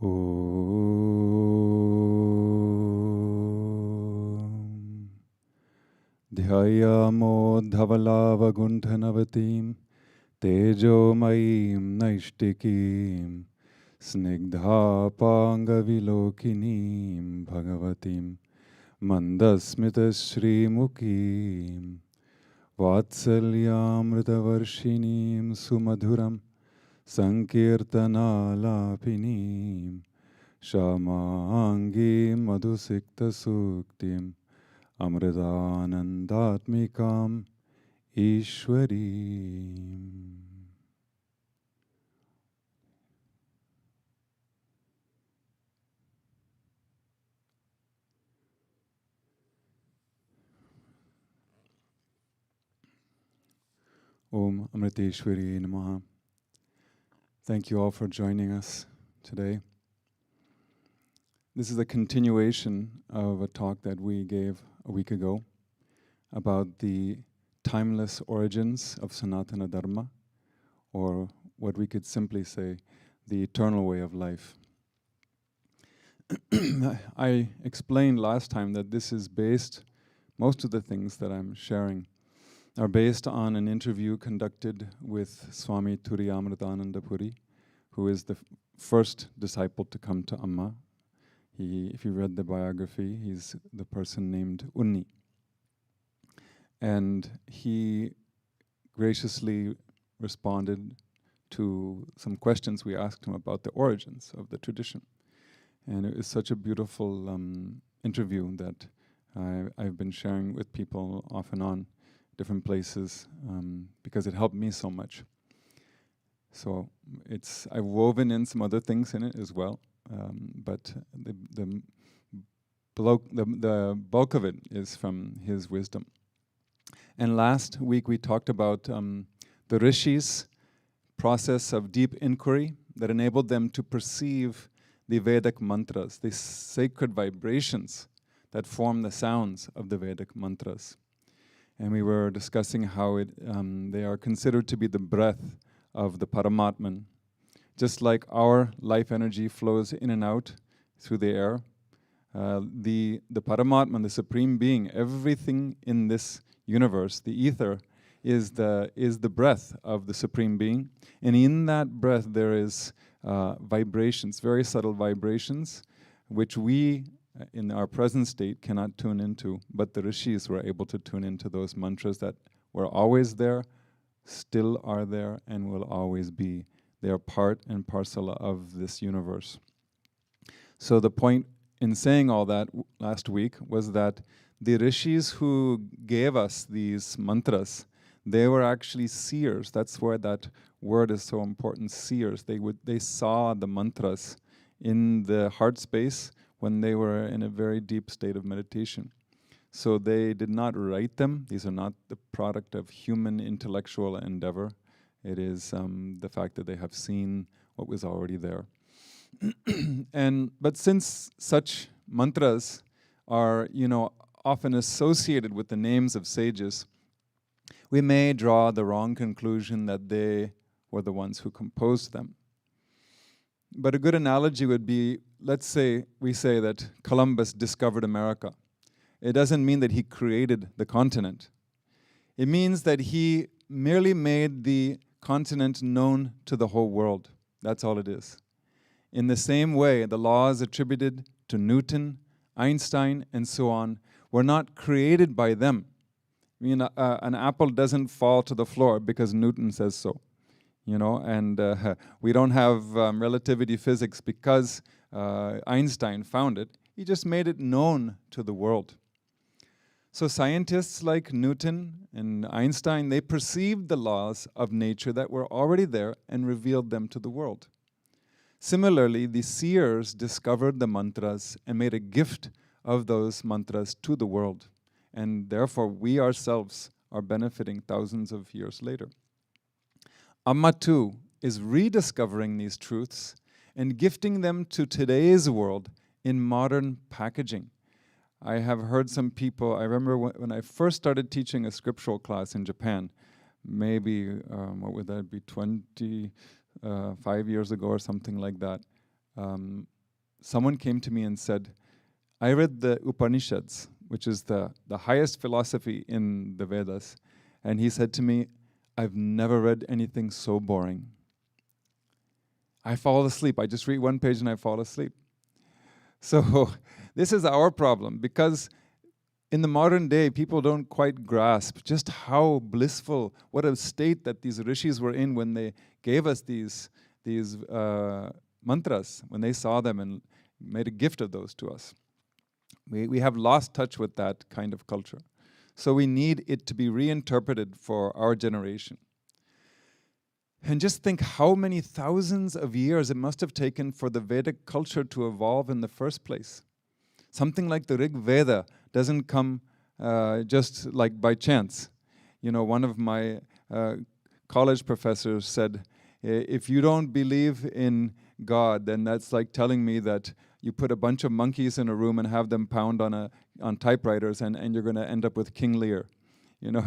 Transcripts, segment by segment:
Om Dhyayamo Dhavalava Gunthanavatim Tejo Mayim Naishtikim Snigdha Panga Vilokinim Bhagavatim Mandasmita Shri Mukim Vatsalyamritavarshinim Sumadhuram Sankirtanalapinim Shamangi Madhusikta Suktim Amritanandatmikam Ishwarim. Om Amriteshwari Namaha. Thank you all for joining us today. This is a continuation of a talk that we gave a week ago about the timeless origins of Sanatana Dharma, or what we could simply say, the eternal way of life. I explained last time that this is based, most of the things that I'm sharing are based on an interview conducted with Swami Amritananda Puri, who is the first disciple to come to Amma. If you read the biography, he's the person named Unni. And he graciously responded to some questions we asked him about the origins of the tradition. And it was such a beautiful interview that I've been sharing with people off and on, different places, because it helped me so much. So I've woven in some other things in it as well, but the bulk of it is from his wisdom. And last week we talked about the rishis' process of deep inquiry that enabled them to perceive the Vedic mantras, the sacred vibrations that form the sounds of the Vedic mantras. And we were discussing how they are considered to be the breath of the Paramatman. Just like our life energy flows in and out through the air, the Paramatman, the Supreme Being, everything in this universe, the ether, is the breath of the Supreme Being. And in that breath there is vibrations, very subtle vibrations, which we in our present state cannot tune into, but the rishis were able to tune into those mantras that were always there, still are there, and will always be. They are part and parcel of this universe. So the point in saying all that last week was that the rishis who gave us these mantras, they were actually seers. That's where that word is so important, seers. They saw the mantras in the heart space when they were in a very deep state of meditation. So they did not write them. These are not the product of human intellectual endeavor. It is the fact that they have seen what was already there. But since such mantras are, often associated with the names of sages, we may draw the wrong conclusion that they were the ones who composed them. But a good analogy would be, let's say we say that Columbus discovered America. It doesn't mean that he created the continent. It means that he merely made the continent known to the whole world. That's all it is. In the same way, the laws attributed to Newton, Einstein, and so on were not created by them. I mean, an apple doesn't fall to the floor because Newton says so. And we don't have relativity physics because Einstein found it. He just made it known to the world. So scientists like Newton and Einstein, they perceived the laws of nature that were already there and revealed them to the world. Similarly, the seers discovered the mantras and made a gift of those mantras to the world. And therefore, we ourselves are benefiting thousands of years later. Amma too is rediscovering these truths and gifting them to today's world in modern packaging. I have heard some people, I remember when I first started teaching a scriptural class in Japan, maybe, what would that be, 25 years ago or something like that. someone came to me and said, I read the Upanishads, which is the highest philosophy in the Vedas. And he said to me, I've never read anything so boring. I fall asleep. I just read one page and I fall asleep. So this is our problem, because in the modern day, people don't quite grasp just how blissful, what a state that these rishis were in when they gave us these mantras, when they saw them and made a gift of those to us. We have lost touch with that kind of culture. So we need it to be reinterpreted for our generation. And just think how many thousands of years it must have taken for the Vedic culture to evolve in the first place. Something like the Rig Veda doesn't come just like by chance. You know, one of my college professors said, if you don't believe in God, then that's like telling me that you put a bunch of monkeys in a room and have them pound on typewriters, and you're going to end up with King Lear. You know,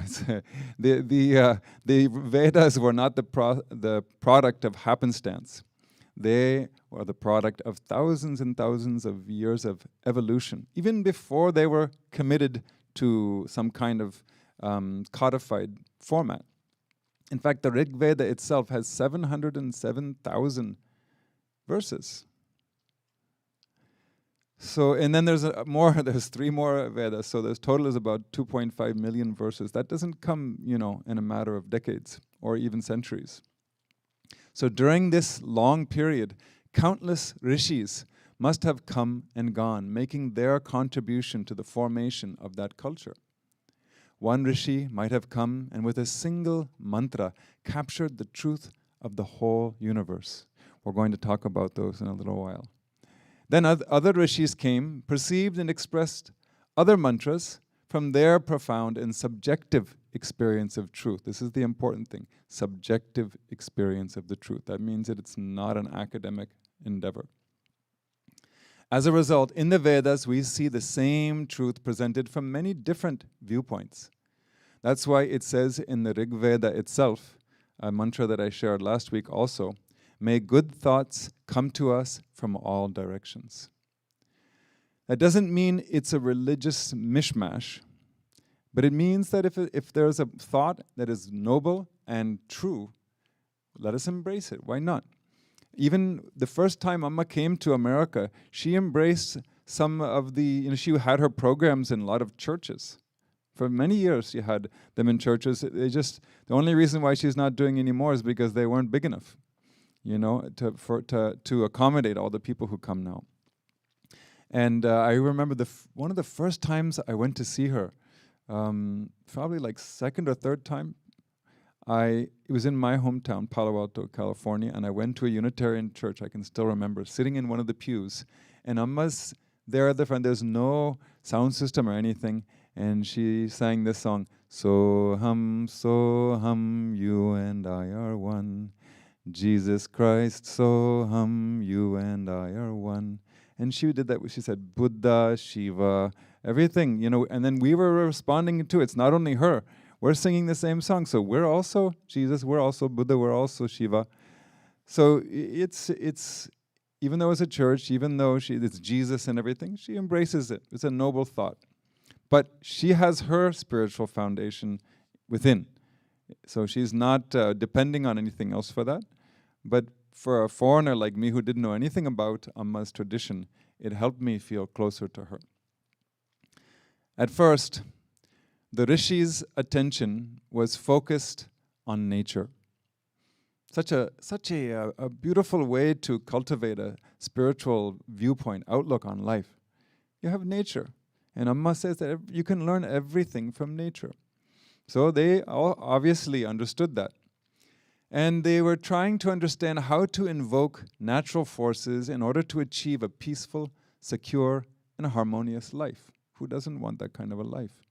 the Vedas were not the product of happenstance. They were the product of thousands and thousands of years of evolution, even before they were committed to some kind of codified format. In fact, the Rig Veda itself has 707,000 verses. So, and then there's there's 3 more Vedas, so the total is about 2.5 million verses. That doesn't come, you know, in a matter of decades or even centuries. So during this long period, countless rishis must have come and gone, making their contribution to the formation of that culture. One rishi might have come and with a single mantra captured the truth of the whole universe. We're going to talk about those in a little while. Then other rishis came, perceived and expressed other mantras from their profound and subjective experience of truth. This is the important thing, subjective experience of the truth. That means that it's not an academic endeavor. As a result, in the Vedas, we see the same truth presented from many different viewpoints. That's why it says in the Rig Veda itself, a mantra that I shared last week also, may good thoughts come to us from all directions. That doesn't mean it's a religious mishmash, but it means that if there's a thought that is noble and true, let us embrace it. Why not? Even the first time Amma came to America, she embraced some of she had her programs in a lot of churches. For many years she had them in churches. The only reason why she's not doing anymore is because they weren't big enough, you know, to accommodate all the people who come now. And I remember one of the first times I went to see her, probably like second or third time, it was in my hometown, Palo Alto, California, and I went to a Unitarian church. I can still remember sitting in one of the pews, and Amma's there at the front. There's no sound system or anything, and she sang this song, Soham, you and I are one. Jesus Christ, Soham, you and I are one. And she did that. She said Buddha, Shiva, everything, you know. And then we were responding to it. It's not only her. We're singing the same song. So we're also Jesus, we're also Buddha, we're also Shiva. So it's even though it's a church, even though it's Jesus and everything, she embraces it. It's a noble thought. But she has her spiritual foundation within. So she's not depending on anything else for that. But for a foreigner like me who didn't know anything about Amma's tradition, it helped me feel closer to her. At first, the Rishi's attention was focused on nature. Such a beautiful way to cultivate a spiritual viewpoint, outlook on life. You have nature. And Amma says that you can learn everything from nature. So they all obviously understood that. And they were trying to understand how to invoke natural forces in order to achieve a peaceful, secure, and harmonious life. Who doesn't want that kind of a life?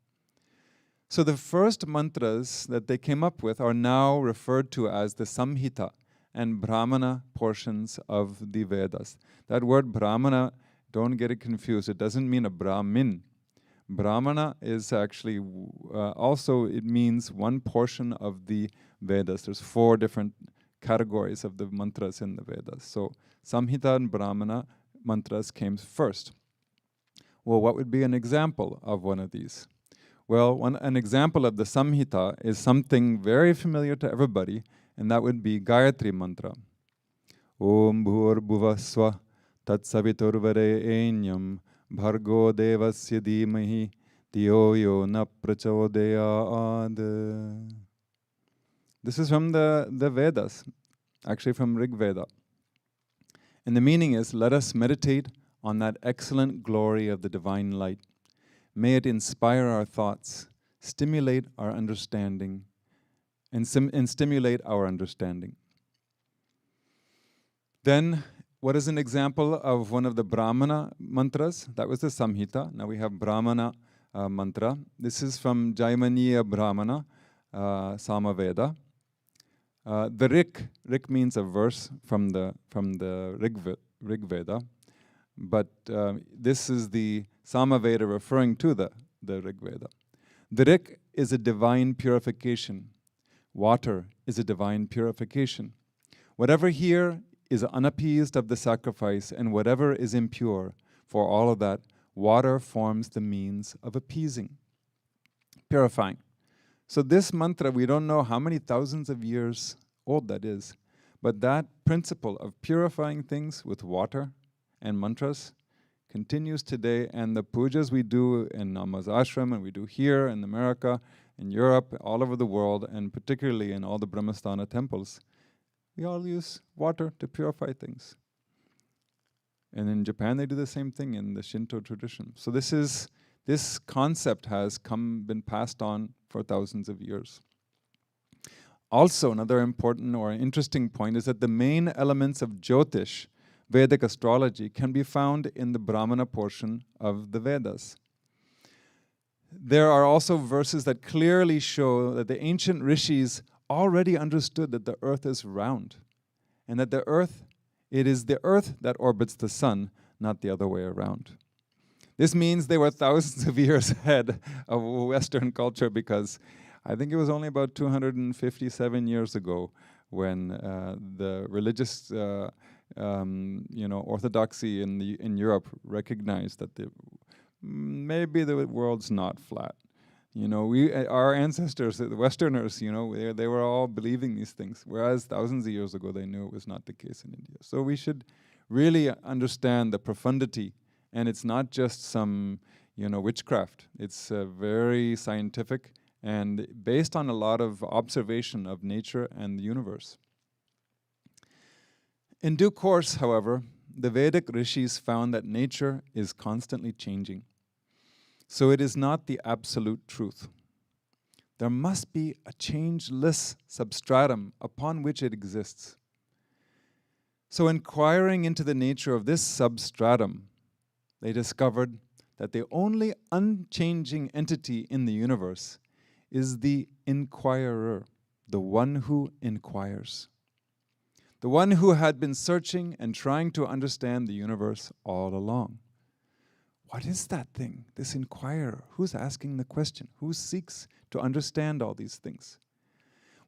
So the first mantras that they came up with are now referred to as the Samhita and Brahmana portions of the Vedas. That word Brahmana, don't get it confused. It doesn't mean a Brahmin. Brahmana is actually also, it means one portion of the Vedas. There's 4 different categories of the mantras in the Vedas. So Samhita and Brahmana mantras came first. Well, what would be an example of one of these? Well, an example of the Samhita is something very familiar to everybody, and that would be Gayatri Mantra. Om Bhur Bhuvaswa Tat Saviturvarenyam Bhargo Devasya Dhimahi Dhiyo Yo Na Prachodayad. This is from the Vedas, actually from Rig Veda. And the meaning is, let us meditate on that excellent glory of the divine light. May it inspire our thoughts, stimulate our understanding, and stimulate our understanding. Then, what is an example of one of the Brahmana mantras? That was the Samhita. Now we have Brahmana Mantra. This is from Jaimaniya Brahmana Samaveda. The Rik means a verse from the Rig Veda, but this is the Samaveda referring to the Rig Veda. The Rik is a divine purification. Water is a divine purification. Whatever here is unappeased of the sacrifice, and whatever is impure, for all of that, water forms the means of appeasing, purifying. So this mantra, we don't know how many thousands of years old that is, but that principle of purifying things with water and mantras continues today, and the pujas we do in Nama's ashram, and we do here in America, in Europe, all over the world, and particularly in all the Brahmasthana temples, we all use water to purify things. And in Japan, they do the same thing in the Shinto tradition. So this concept has been passed on for thousands of years. Also, another important or interesting point is that the main elements of Jyotish, Vedic astrology, can be found in the Brahmana portion of the Vedas. There are also verses that clearly show that the ancient rishis already understood that the earth is round, and that it is the earth that orbits the sun, not the other way around. This means they were thousands of years ahead of Western culture, because I think it was only about 257 years ago when the religious orthodoxy in Europe recognized that maybe the world's not flat. Our ancestors, the Westerners, they were all believing these things, whereas thousands of years ago they knew it was not the case in India. So we should really understand the profundity, and it's not just some, witchcraft. It's very scientific and based on a lot of observation of nature and the universe. In due course, however, the Vedic rishis found that nature is constantly changing. So it is not the absolute truth. There must be a changeless substratum upon which it exists. So inquiring into the nature of this substratum, they discovered that the only unchanging entity in the universe is the inquirer, the one who inquires. The one who had been searching and trying to understand the universe all along. What is that thing, this inquirer? Who's asking the question? Who seeks to understand all these things?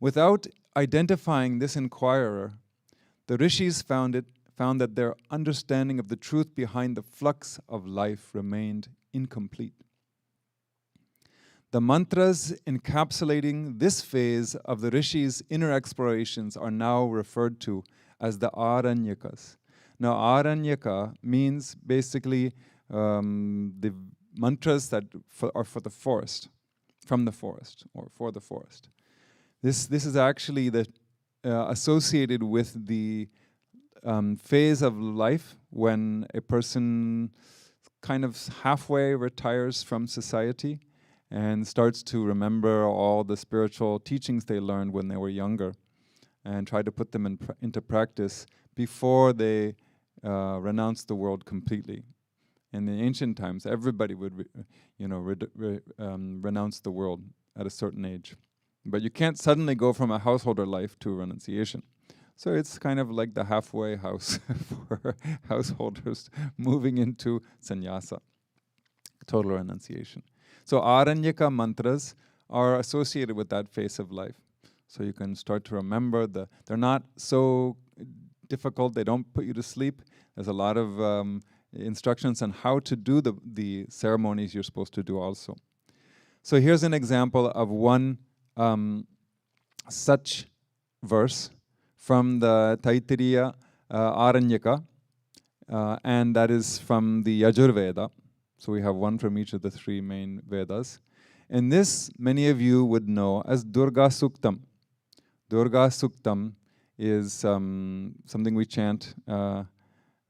Without identifying this inquirer, the rishis found that their understanding of the truth behind the flux of life remained incomplete. The mantras encapsulating this phase of the rishis' inner explorations are now referred to as the Aranyakas. Now, Aranyaka means basically the mantras that are for the forest, from the forest, or for the forest. This is actually associated with the phase of life when a person kind of halfway retires from society and starts to remember all the spiritual teachings they learned when they were younger and try to put them into practice before they renounce the world completely. In the ancient times, everybody would renounce the world at a certain age. But you can't suddenly go from a householder life to renunciation. So it's kind of like the halfway house for householders moving into sannyasa, total renunciation. So Aranyaka mantras are associated with that phase of life. So you can start to remember they're not so difficult, they don't put you to sleep. There's a lot of instructions on how to do the ceremonies you're supposed to do also. So here's an example of one such verse from the Taittiriya Aranyaka, and that is from the Yajurveda. So we have one from each of the three main Vedas. And this, many of you would know as Durga Suktam. Durga Suktam is something we chant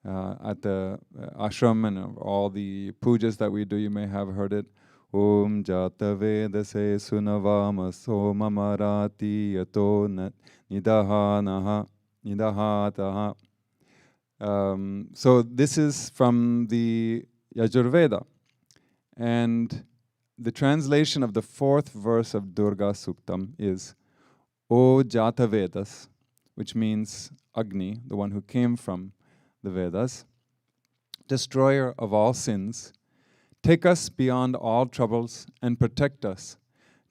at the ashram and all the pujas that we do. You may have heard it. Om Jata Vedase Sunavama Somamarati Yato Nidahanaha Nidahataha. So this is from the Yajurveda. And the translation of the fourth verse of Durga Suktam is O Jata Vedas, which means Agni, the one who came from the Vedas, destroyer of all sins, take us beyond all troubles and protect us,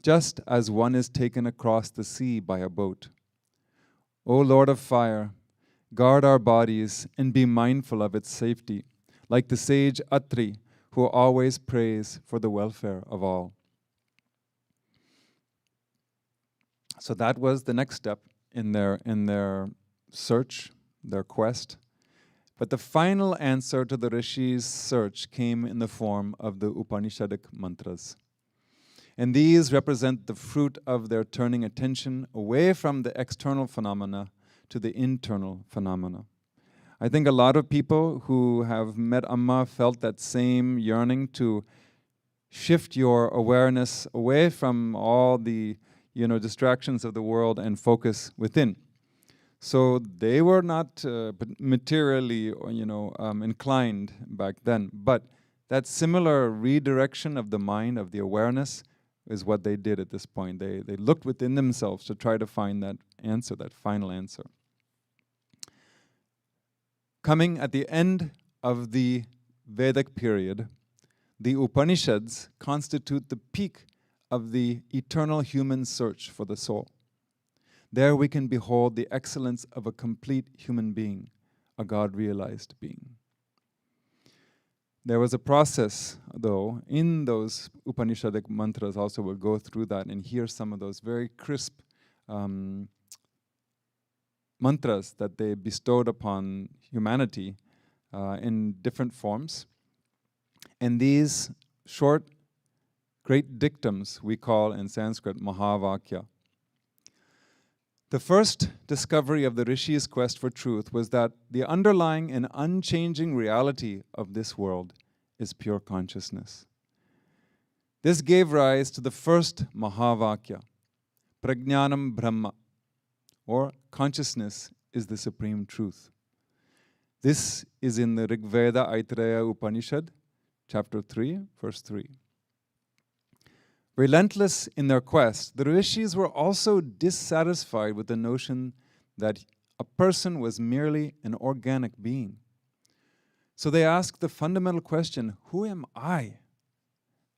just as one is taken across the sea by a boat. O Lord of fire, guard our bodies and be mindful of its safety, like the sage Atri, who always prays for the welfare of all. So that was the next step in their search, their quest. But the final answer to the Rishi's search came in the form of the Upanishadic mantras. And these represent the fruit of their turning attention away from the external phenomena to the internal phenomena. I think a lot of people who have met Amma felt that same yearning to shift your awareness away from all the distractions of the world and focus within. So they were not materially inclined back then, but that similar redirection of the mind, of the awareness, is what they did at this point. They looked within themselves to try to find that answer, that final answer. Coming at the end of the Vedic period, the Upanishads constitute the peak of the eternal human search for the soul. There we can behold the excellence of a complete human being, a God-realized being. There was a process, though, in those Upanishadic mantras also. We'll go through that and hear some of those very crisp mantras that they bestowed upon humanity in different forms. And these short, great dictums we call in Sanskrit Mahavakya. The first discovery of the Rishi's quest for truth was that the underlying and unchanging reality of this world is pure consciousness. This gave rise to the first Mahavakya, Prajnanam Brahma, or consciousness is the supreme truth. This is in the Rigveda Aitareya Upanishad, chapter 3, verse 3. Relentless in their quest, the Rishis were also dissatisfied with the notion that a person was merely an organic being. So they asked the fundamental question, who am I?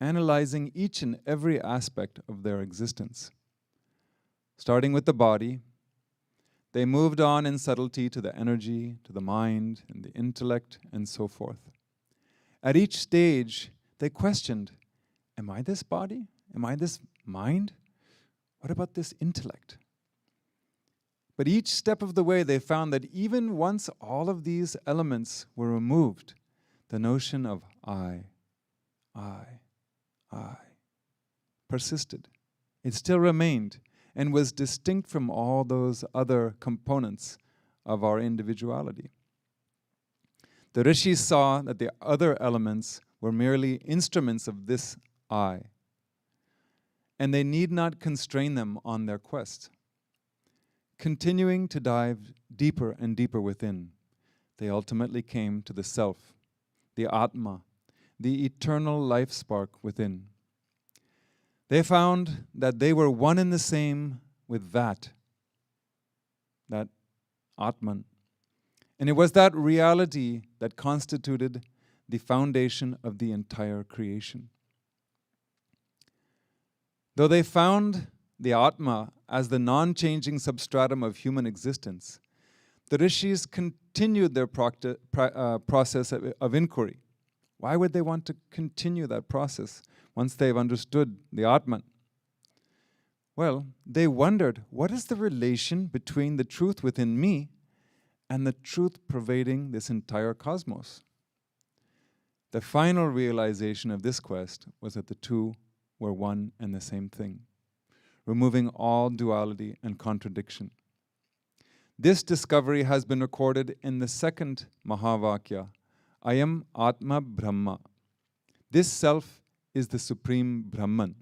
Analyzing each and every aspect of their existence. Starting with the body, they moved on in subtlety to the energy, to the mind, and the intellect, and so forth. At each stage, they questioned, am I this body? Am I this mind? What about this intellect? But each step of the way, they found that even once all of these elements were removed, the notion of I persisted. It still remained and was distinct from all those other components of our individuality. The Rishis saw that the other elements were merely instruments of this I, and they need not constrain them on their quest. Continuing to dive deeper and deeper within, they ultimately came to the self, the Atma, the eternal life spark within. They found that they were one and the same with that Atman. And it was that reality that constituted the foundation of the entire creation. Though they found the Atma as the non-changing substratum of human existence, the Rishis continued their process of inquiry. Why would they want to continue that process once they've understood the Atman? Well, they wondered, what is the relation between the truth within me and the truth pervading this entire cosmos? The final realization of this quest was that the two were one and the same thing, removing all duality and contradiction. This discovery has been recorded in the second Mahavakya, Ayam Atma Brahma. This self is the supreme Brahman.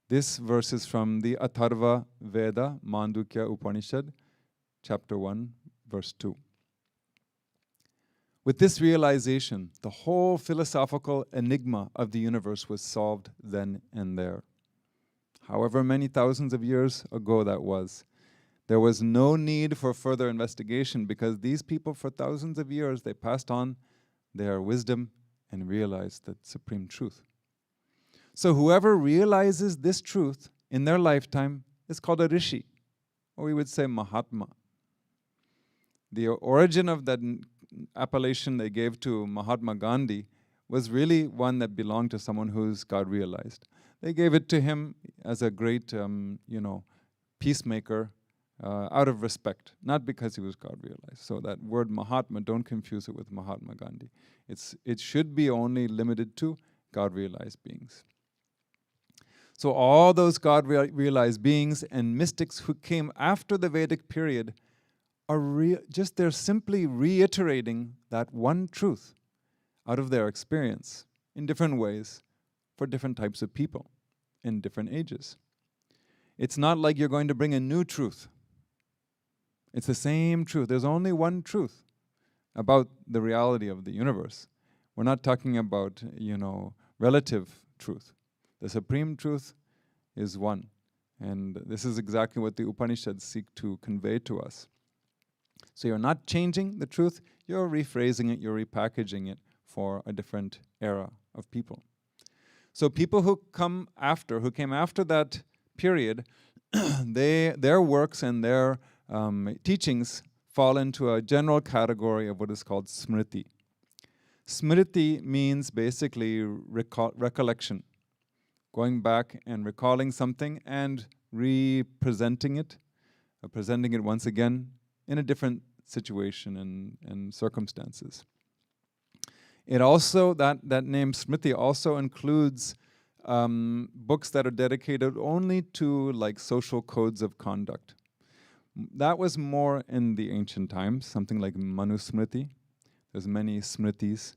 This verse is from the Atharva Veda, Mandukya Upanishad, chapter 1, verse 2. With this realization, the whole philosophical enigma of the universe was solved then and there. However many thousands of years ago that was, there was no need for further investigation because these people for thousands of years, they passed on their wisdom and realized that supreme truth. So whoever realizes this truth in their lifetime is called a rishi, or we would say Mahatma. The origin of that appellation they gave to Mahatma Gandhi was really one that belonged to someone who's God realized. They gave it to him as a great, peacemaker out of respect, not because he was God realized. So that word Mahatma, don't confuse it with Mahatma Gandhi. It should be only limited to God realized beings. So all those God realized beings and mystics who came after the Vedic period are they're simply reiterating that one truth out of their experience in different ways for different types of people in different ages. It's not like you're going to bring a new truth. It's the same truth. There's only one truth about the reality of the universe. We're not talking about, relative truth. The supreme truth is one. And this is exactly what the Upanishads seek to convey to us. So you're not changing the truth, you're rephrasing it, you're repackaging it for a different era of people. So people who came after that period, their works and their teachings fall into a general category of what is called smriti. Smriti means basically recollection, going back and recalling something and presenting it once again in a different situation and circumstances. It also, that name Smriti also includes books that are dedicated only to like social codes of conduct. That was more in the ancient times, something like Manusmriti. There's many Smritis,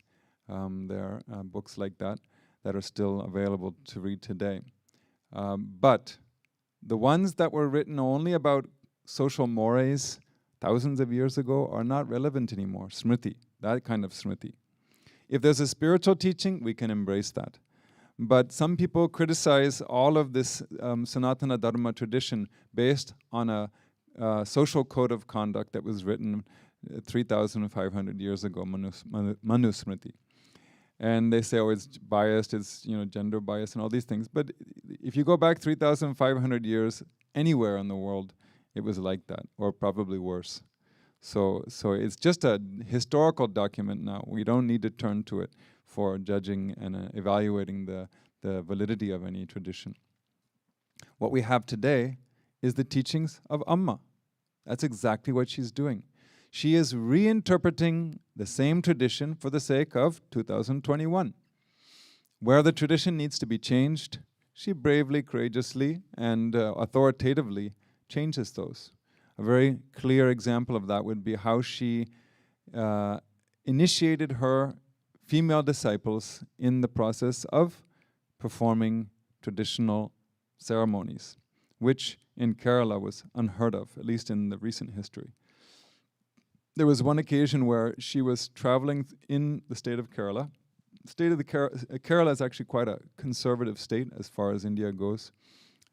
there are books like that are still available to read today. But the ones that were written only about social mores thousands of years ago are not relevant anymore. Smriti, that kind of Smriti. If there's a spiritual teaching, we can embrace that. But some people criticize all of this Sanatana Dharma tradition based on a social code of conduct that was written 3,500 years ago, Manusmriti. And they say, oh, it's biased, it's gender bias and all these things. But if you go back 3,500 years anywhere in the world, it was like that, or probably worse. So it's just a historical document now. We don't need to turn to it for judging and evaluating the validity of any tradition. What we have today is the teachings of Amma. That's exactly what she's doing. She is reinterpreting the same tradition for the sake of 2021. Where the tradition needs to be changed, she bravely, courageously, and authoritatively changes those. A very clear example of that would be how she initiated her female disciples in the process of performing traditional ceremonies, which in Kerala was unheard of, at least in the recent history. There was one occasion where she was traveling in the state of Kerala. Kerala is actually quite a conservative state as far as India goes.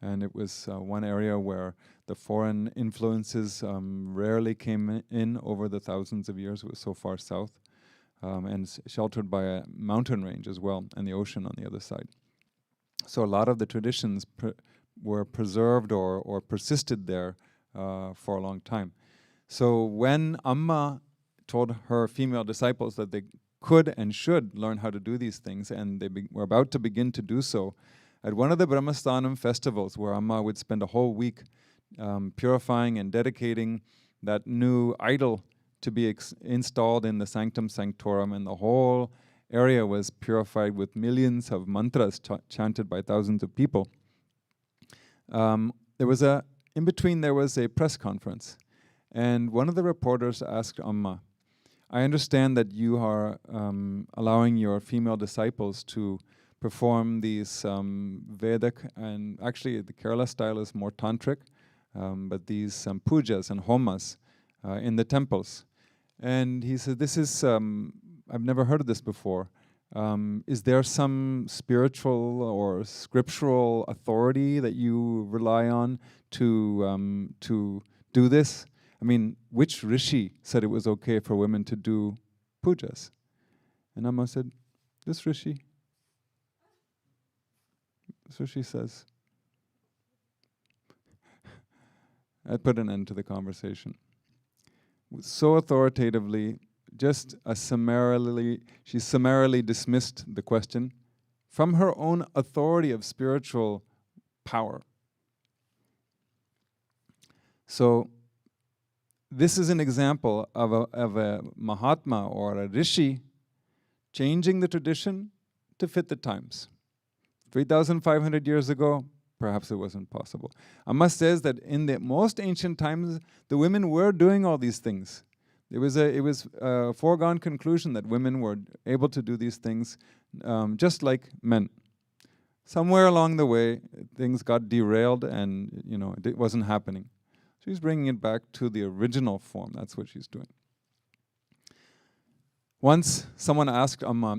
And it was one area where the foreign influences rarely came in over the thousands of years. It was so far south and sheltered by a mountain range as well, and the ocean on the other side. So a lot of the traditions were preserved or persisted there for a long time. So when Amma told her female disciples that they could and should learn how to do these things, and they were about to begin to do so at one of the Brahmasthanam festivals, where Amma would spend a whole week purifying and dedicating that new idol to be installed in the sanctum sanctorum, and the whole area was purified with millions of mantras chanted by thousands of people. In between there was a press conference, and one of the reporters asked Amma, I understand that you are allowing your female disciples to perform these Vedic, and actually the Kerala style is more tantric, but these pujas and homas in the temples. And he said, this is, I've never heard of this before. Is there some spiritual or scriptural authority that you rely on to do this? I mean, which rishi said it was okay for women to do pujas? And Amma said, this rishi. This rishi says. I put an end to the conversation. So authoritatively, she summarily dismissed the question from her own authority of spiritual power. So, this is an example of a Mahatma or a Rishi changing the tradition to fit the times. 3,500 years ago, perhaps it wasn't possible. Amma says that in the most ancient times, the women were doing all these things. It was a foregone conclusion that women were able to do these things just like men. Somewhere along the way, things got derailed and it wasn't happening. She's bringing it back to the original form. That's what she's doing. Once someone asked Amma,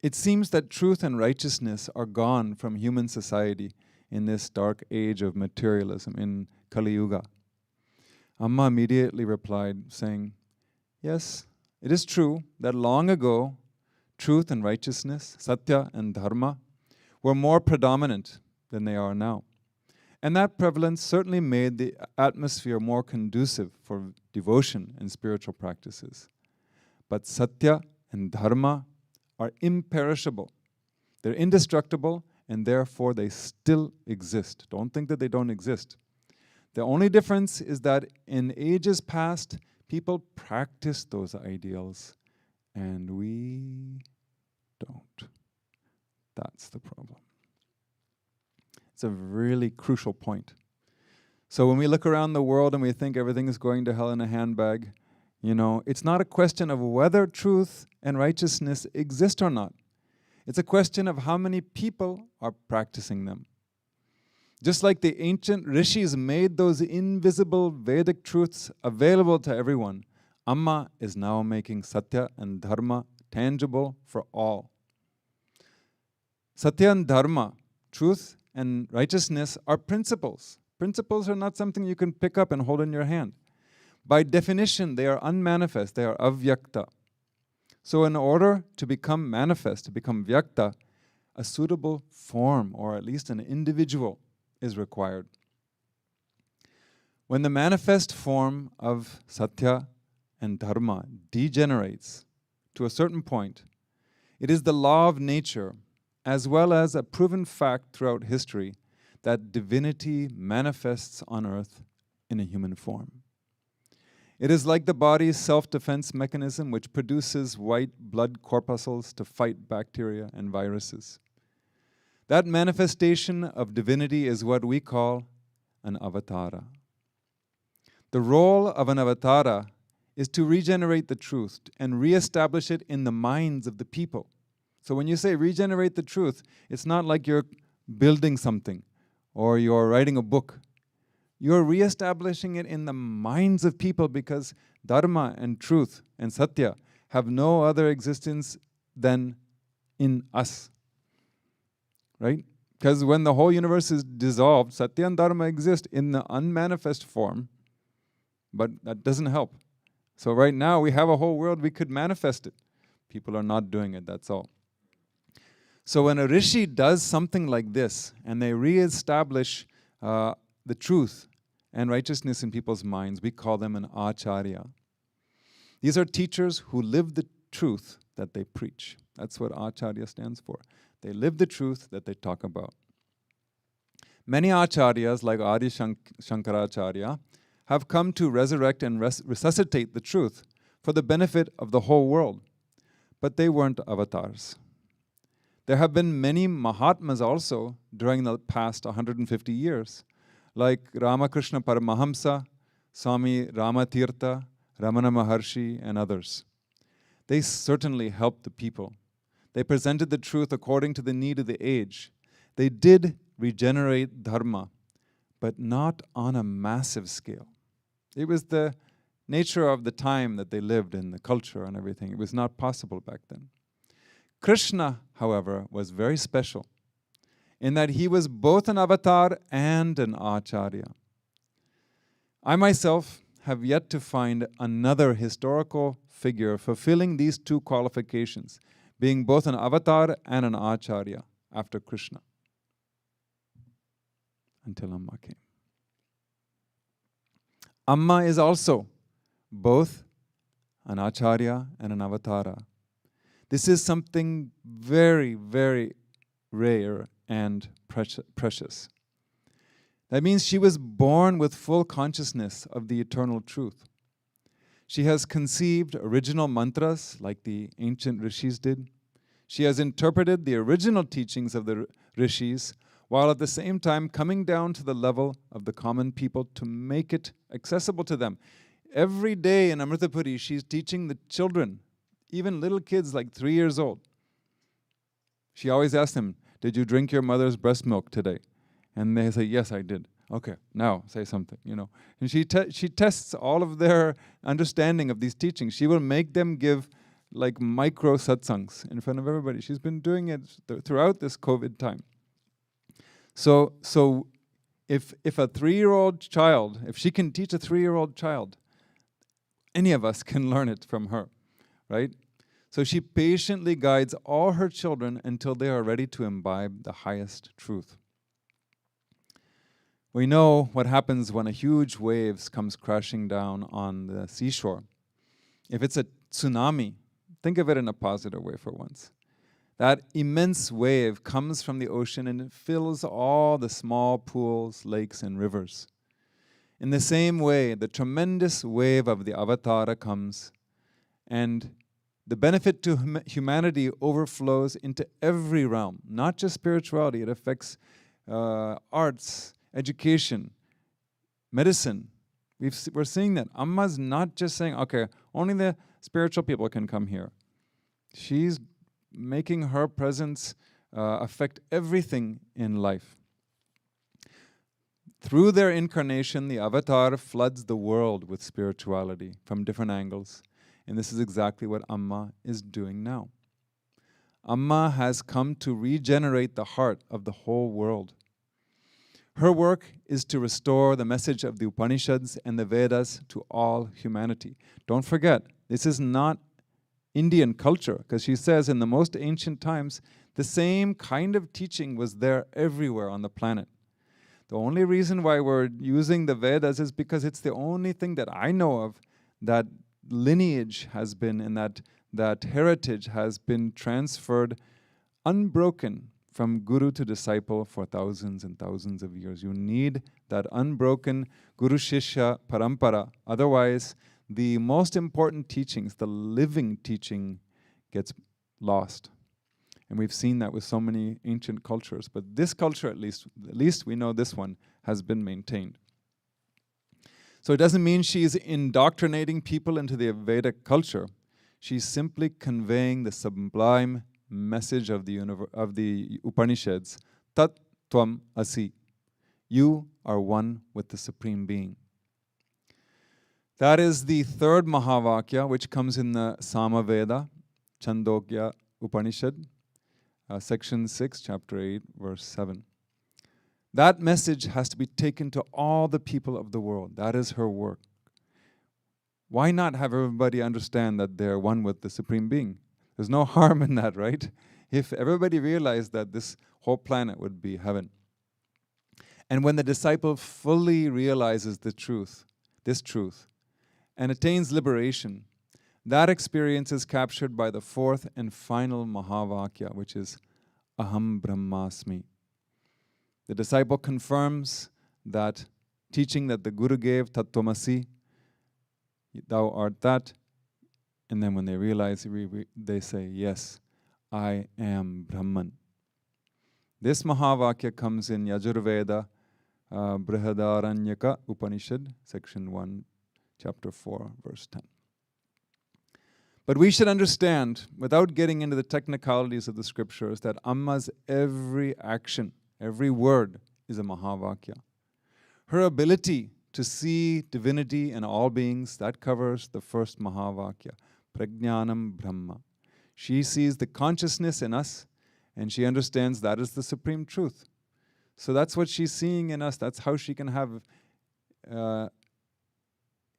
it seems that truth and righteousness are gone from human society in this dark age of materialism, in Kali Yuga. Amma immediately replied, saying, yes, it is true that long ago, truth and righteousness, satya and dharma, were more predominant than they are now. And that prevalence certainly made the atmosphere more conducive for devotion and spiritual practices. But satya and dharma are imperishable. They're indestructible, and therefore they still exist. Don't think that they don't exist. The only difference is that in ages past, people practiced those ideals, and we don't. That's the problem. It's a really crucial point. So when we look around the world and we think everything is going to hell in a handbag, it's not a question of whether truth and righteousness exist or not. It's a question of how many people are practicing them. Just like the ancient rishis made those invisible Vedic truths available to everyone, Amma is now making satya and dharma tangible for all. Satya and dharma, truth and righteousness, are principles. Principles are not something you can pick up and hold in your hand. By definition, they are unmanifest, they are avyakta. So in order to become manifest, to become vyakta, a suitable form, or at least an individual, is required. When the manifest form of satya and dharma degenerates to a certain point, it is the law of nature, as well as a proven fact throughout history, that divinity manifests on earth in a human form. It is like the body's self-defense mechanism, which produces white blood corpuscles to fight bacteria and viruses. That manifestation of divinity is what we call an avatara. The role of an avatara is to regenerate the truth and reestablish it in the minds of the people. So when you say regenerate the truth, it's not like you're building something or you're writing a book. You're reestablishing it in the minds of people, because dharma and truth and satya have no other existence than in us. Right? Because when the whole universe is dissolved, satya and dharma exist in the unmanifest form, but that doesn't help. So right now we have a whole world, we could manifest it. People are not doing it, that's all. So when a rishi does something like this, and they reestablish the truth and righteousness in people's minds, we call them an acharya. These are teachers who live the truth that they preach. That's what Acharya stands for. They live the truth that they talk about. Many Acharyas, like Adi Shankaracharya, have come to resurrect and resuscitate the truth for the benefit of the whole world. But they weren't avatars. There have been many Mahatmas also during the past 150 years, like Ramakrishna Paramahamsa, Swami Ramatirtha, Ramana Maharshi, and others. They certainly helped the people. They presented the truth according to the need of the age. They did regenerate dharma, but not on a massive scale. It was the nature of the time that they lived in, the culture and everything. It was not possible back then. Krishna, however, was very special in that he was both an avatar and an acharya. I myself have yet to find another historical figure fulfilling these two qualifications, being both an avatar and an acharya after Krishna, until Amma came. Amma is also both an acharya and an avatara. This is something very, very rare and precious. That means she was born with full consciousness of the eternal truth. She has conceived original mantras like the ancient rishis did. She has interpreted the original teachings of the rishis, while at the same time coming down to the level of the common people to make it accessible to them. Every day in Amrita Puri, she's teaching the children, even little kids like 3 years old. She always asks them, "Did you drink your mother's breast milk today?" And they say, "Yes, I did." "Okay, now say something," And she tests all of their understanding of these teachings. She will make them give like micro satsangs in front of everybody. She's been doing it throughout this COVID time. So if a 3-year-old child, if she can teach a 3-year-old child, any of us can learn it from her, right? So she patiently guides all her children until they are ready to imbibe the highest truth. We know what happens when a huge wave comes crashing down on the seashore. If it's a tsunami, think of it in a positive way for once. That immense wave comes from the ocean and it fills all the small pools, lakes, and rivers. In the same way, the tremendous wave of the Avatara comes, and the benefit to humanity overflows into every realm, not just spirituality. It affects arts, education, medicine. We're seeing that. Amma's not just saying, okay, only the spiritual people can come here. She's making her presence affect everything in life. Through their incarnation, the Avatar floods the world with spirituality from different angles. And this is exactly what Amma is doing now. Amma has come to regenerate the heart of the whole world. Her work is to restore the message of the Upanishads and the Vedas to all humanity. Don't forget, this is not Indian culture, because she says in the most ancient times, the same kind of teaching was there everywhere on the planet. The only reason why we're using the Vedas is because it's the only thing that I know of that lineage has been, and that heritage has been transferred unbroken from guru to disciple for thousands and thousands of years. You need that unbroken Guru Shishya Parampara. Otherwise, the most important teachings, the living teaching, gets lost. And we've seen that with so many ancient cultures. But this culture, at least we know this one, has been maintained. So it doesn't mean she's indoctrinating people into the Vedic culture. She's simply conveying the sublime message of the Upanishads, Tat Tvam Asi. You are one with the Supreme Being. That is the third Mahavakya, which comes in the Samaveda, Chandogya Upanishad, section 6, chapter 8, verse 7. That message has to be taken to all the people of the world. That is her work. Why not have everybody understand that they're one with the Supreme Being? There's no harm in that, right? If everybody realized that, this whole planet would be heaven. And when the disciple fully realizes the truth, this truth, and attains liberation, That experience is captured by the fourth and final Mahavakya, which is Aham Brahmasmi. The disciple confirms that teaching that the Guru gave, Tattvamasi, thou art that. And then when they realize, they say, yes, I am Brahman. This Mahavakya comes in Yajurveda, Brihadaranyaka Upanishad, section 1, chapter 4, verse 10. But we should understand, without getting into the technicalities of the scriptures, that Amma's every action, every word is a Mahavakya. Her ability to see divinity in all beings, that covers the first Mahavakya, Prajnanam Brahma. She sees the consciousness in us, and she understands that is the supreme truth. So that's what she's seeing in us. That's how she can have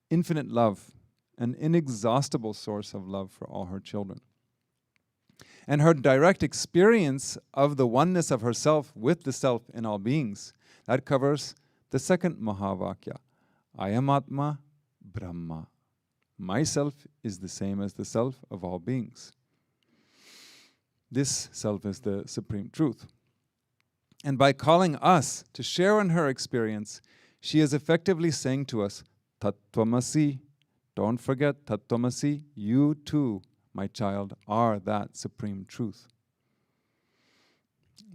infinite love, an inexhaustible source of love for all her children. And her direct experience of the oneness of herself with the self in all beings, that covers the second Mahavakya, Ayamatma Brahma. Myself is the same as the self of all beings. This self is the supreme truth. And by calling us to share in her experience, she is effectively saying to us, Tattvamasi, don't forget Tattvamasi, you too, my child, are that supreme truth.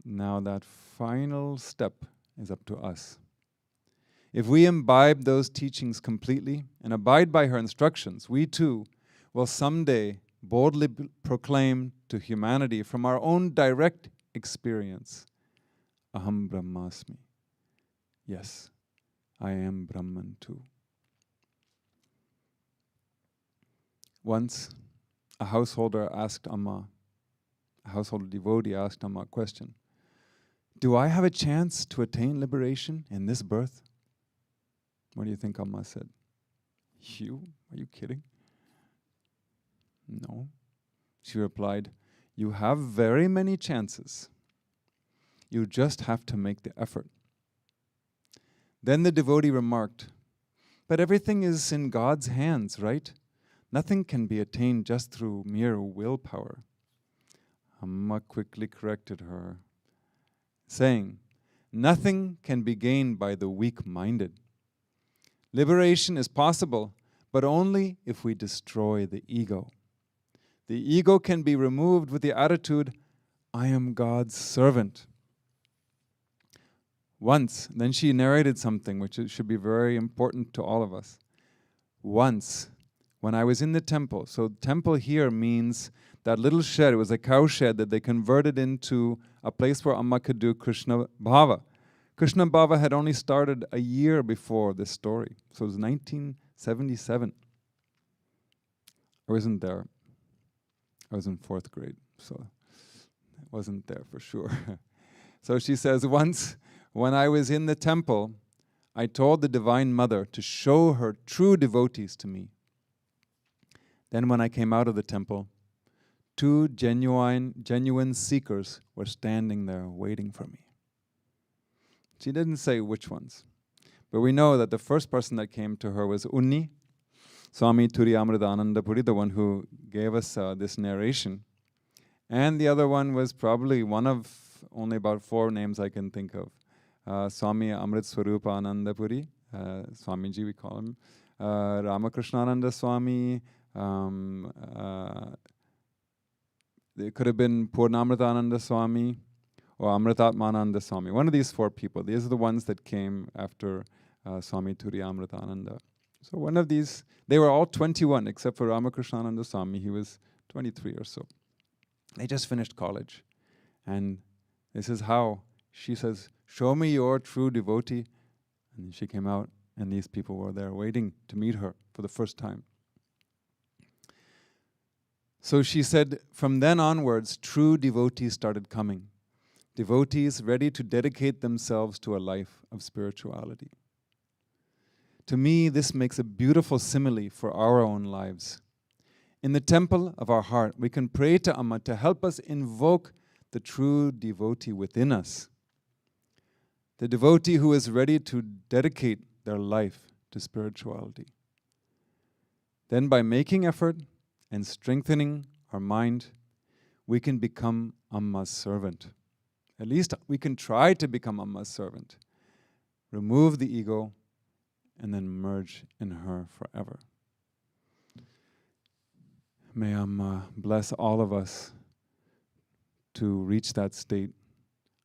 Now that final step is up to us. If we imbibe those teachings completely and abide by her instructions, we too will someday boldly proclaim to humanity from our own direct experience, Aham Brahmasmi. Yes, I am Brahman too. Once, a householder devotee asked Amma a question. Do I have a chance to attain liberation in this birth? What do you think Amma said? You? Are you kidding? No. She replied, you have very many chances. You just have to make the effort. Then the devotee remarked, but everything is in God's hands, right? Nothing can be attained just through mere willpower. Amma quickly corrected her, saying, nothing can be gained by the weak-minded. Liberation is possible, but only if we destroy the ego. The ego can be removed with the attitude, I am God's servant. Once, then she narrated something which should be very important to all of us. Once, when I was in the temple, so temple here means that little shed, it was a cow shed that they converted into a place where Amma could do Krishna Bhava. Krishna Bhava had only started a year before this story, so it was 1977. I wasn't there. I was in 4th grade, so I wasn't there for sure. So she says, once when I was in the temple, I told the Divine Mother to show her true devotees to me. Then when I came out of the temple, 2 genuine seekers were standing there waiting for me. She didn't say which ones, but we know that the first person that came to her was Unni, Swami Shantamritananda Puri, the one who gave us this narration. And the other one was probably one of only about 4 names I can think of. Swami Amrit Swarupa Ananda Puri, Swamiji we call him, Ramakrishnananda Swami, it could have been Purnamritananda Swami or Amritatmananda Swami. One of these 4 people. These are the ones that came after Swami Amritananda. So one of these, they were all 21 except for Ramakrishnananda Swami. He was 23 or so. They just finished college. And this is how she says, show me your true devotee. And she came out and these people were there waiting to meet her for the first time. So she said, from then onwards, true devotees started coming. Devotees ready to dedicate themselves to a life of spirituality. To me, this makes a beautiful simile for our own lives. In the temple of our heart, we can pray to Amma to help us invoke the true devotee within us. The devotee who is ready to dedicate their life to spirituality. Then by making effort and strengthening our mind, we can become Amma's servant. At least we can try to become Amma's servant. Remove the ego and then merge in her forever. May Amma bless all of us to reach that state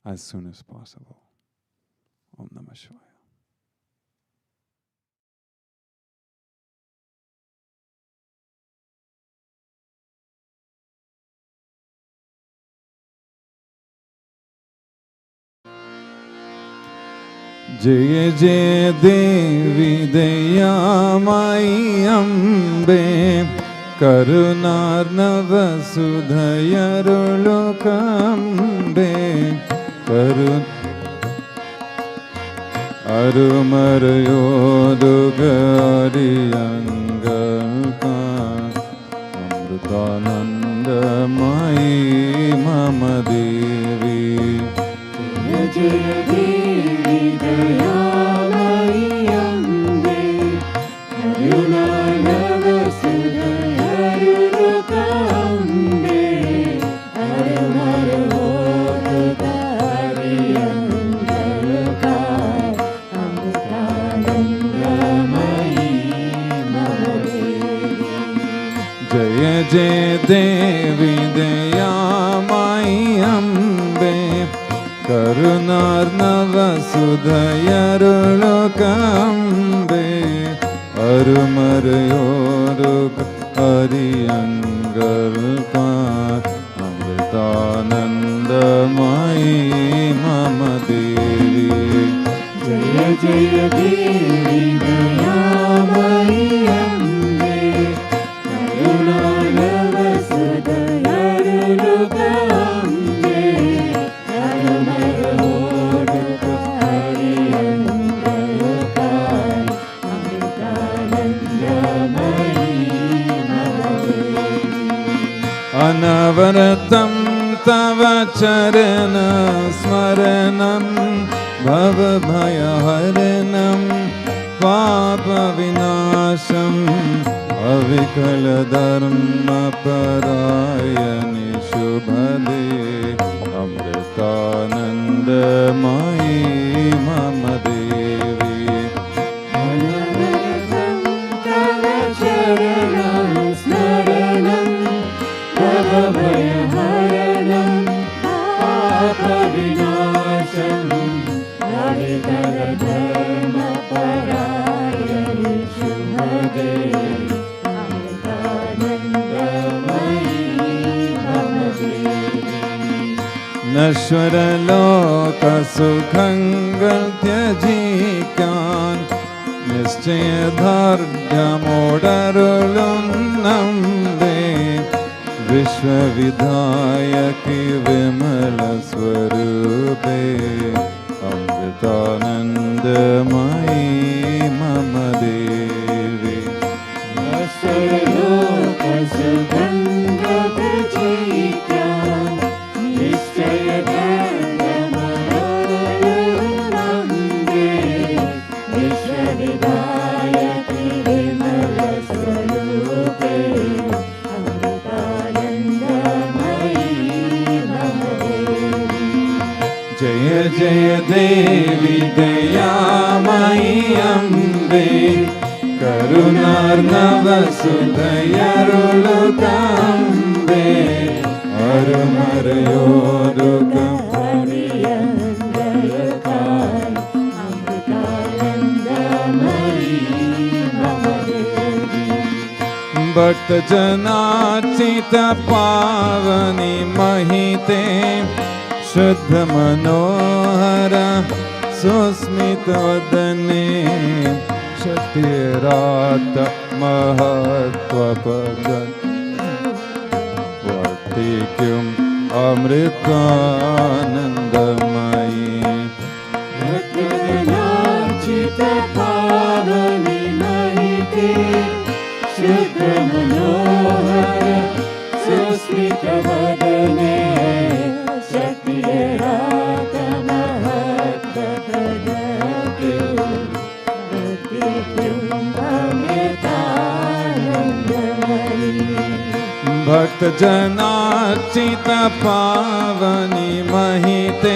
as soon as possible. Om Namah Shivaya. Jaya Jaya Devi Dayamai Ambe Karunarnava Sudhayarulokambe Arumarayodugaryangalka Amrutananda Mai Mama Devi Jaya Jaya Devi Dayamai Ambe Karunarnava Sudhayarulokambe Jaya Jaya Devi Dayamai Ambe Karunarnava Sudhayarulokambe Arumarayoduga Ariyangalpa Amritananda Mai Mama Devi Jaya Jaya Devi Dayamai Ambe Karunarnava Sudhayarulokambe Arumarayoduga Ariyangalpa Amritananda Mai Mama Devi Anavaratam Tava Charana Smaranam Bhava Bhaya Haranam Papa Vinasham Avikala Dharma Parayani Shubhade Amritananda Mai Mama Devi Anavaratam Tava Charana Smaranam Bhava Bhaya Haranam Papa Vinasham Avikala Dharma Parayani Shubhade Amritananda Mai Mama Devi Nashvara Loka Sukhangal Tyajikyan Nischaya Dharya Modarulunambe Vishwavidhayaki Vimala Swarupe Amritananda Mai Mama Devi Nashvara Sukhangal Tyajikyan Nischaya Dharya Modarulunambe Vishwavidhayaki Vimala Swarupe Jaya Jaya Devi Dayamai Ambe Karunarnava Sudhayarulokambe Arumarayoduga Ariyangalka Amritananda Mai Mama Devi Bhakta Janachita Pavani Mahite Shuddha Manohara Susmita Vadane Shatirata Mahatva Padan Vartikyum Amritananda Mai Bhakta Janachita Pavani Mahite Shuddha Manohara Susmita Vadane Shatirata Mahatva Padakyum Vartikyum Amritananda Mai भक्तजनार्चिता पावनी महिते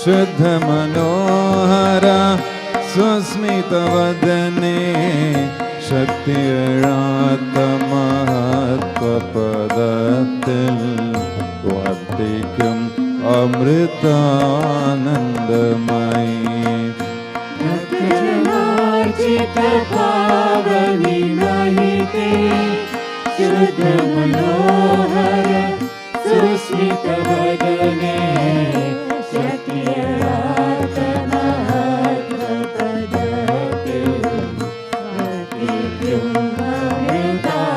शुद्ध मनोहर सुस्मितवदने शक्तिरात्महत्वपदത്തിൽ വർത്തിക്കും അമൃതാനന്ദമയി ഭക്തജനാർച്ചിത പാവനി महिते शुद्ध मनोहर सुस्मितवदने शक्तिरात्महत्वपदത്തിൽ വർത്തിക്കും അമൃതാനന്ദമയി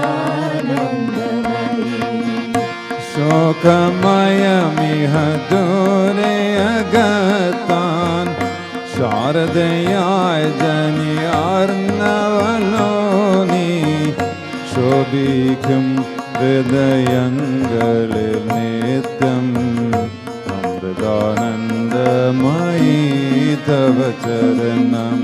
ശോകമയമിഹ ദൂരെ അകത്താൻ ശാരദയായ ജനിയാർന്നവലോനി ശോഭിക്കും ഹൃദയങ്ങളിൽ നിത്യം അമൃതാനന്ദമയി തവ ചരണം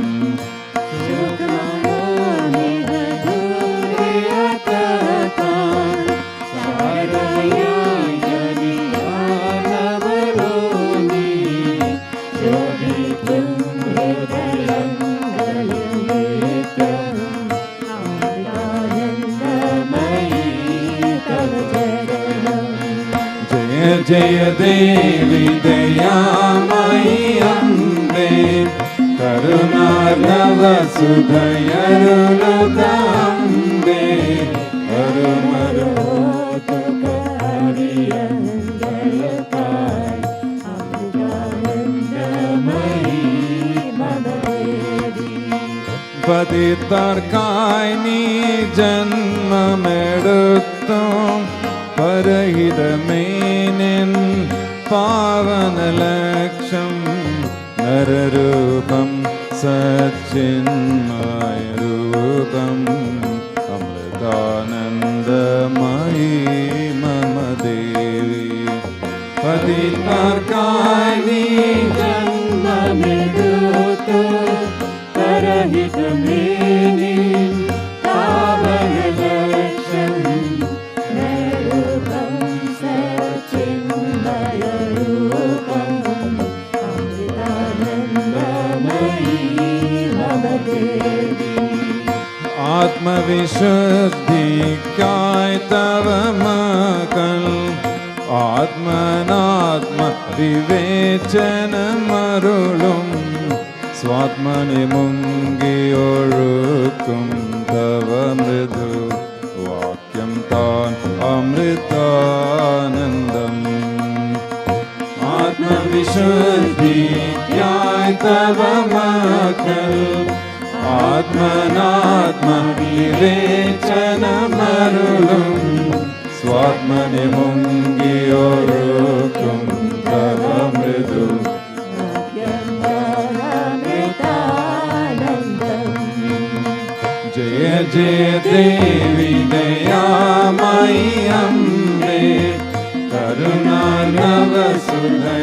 जय देवी दयामयि अम्बे करुणार्णव सुधयरुलुकाम्बे अरुमरोतुकारियङ्गलकाय अमृतानन्दमयि मम देवी पतितार्काय नी जन्ममेडुत्तु परहितमेनिन् पावनलक्ष्यं नररूपं सच्चिन्मयरूपम् अमृतानन्दमयि मम देवी पतितार्कायिनी जन्ममेडुत्तु परहितमेनिन् पावनलक्ष्यं आत्मविशुद्धिकाय तव मकल आत्मनात्म विवेचनमरुളും स्वात्मनि मुङ्गियोळुक्कुं तव मृदु वाक्यं तान् अमृतानन्दम् आत्मविशुद्धिकाय तव मकल आत्मनात्म विवेचनमरुളും स्वात्मनि मुङ्गियोळुक्कुं तव मृदु जय जय देवी दयामयि अम्बे करुणार्णव सुधयरुलुकाम्बे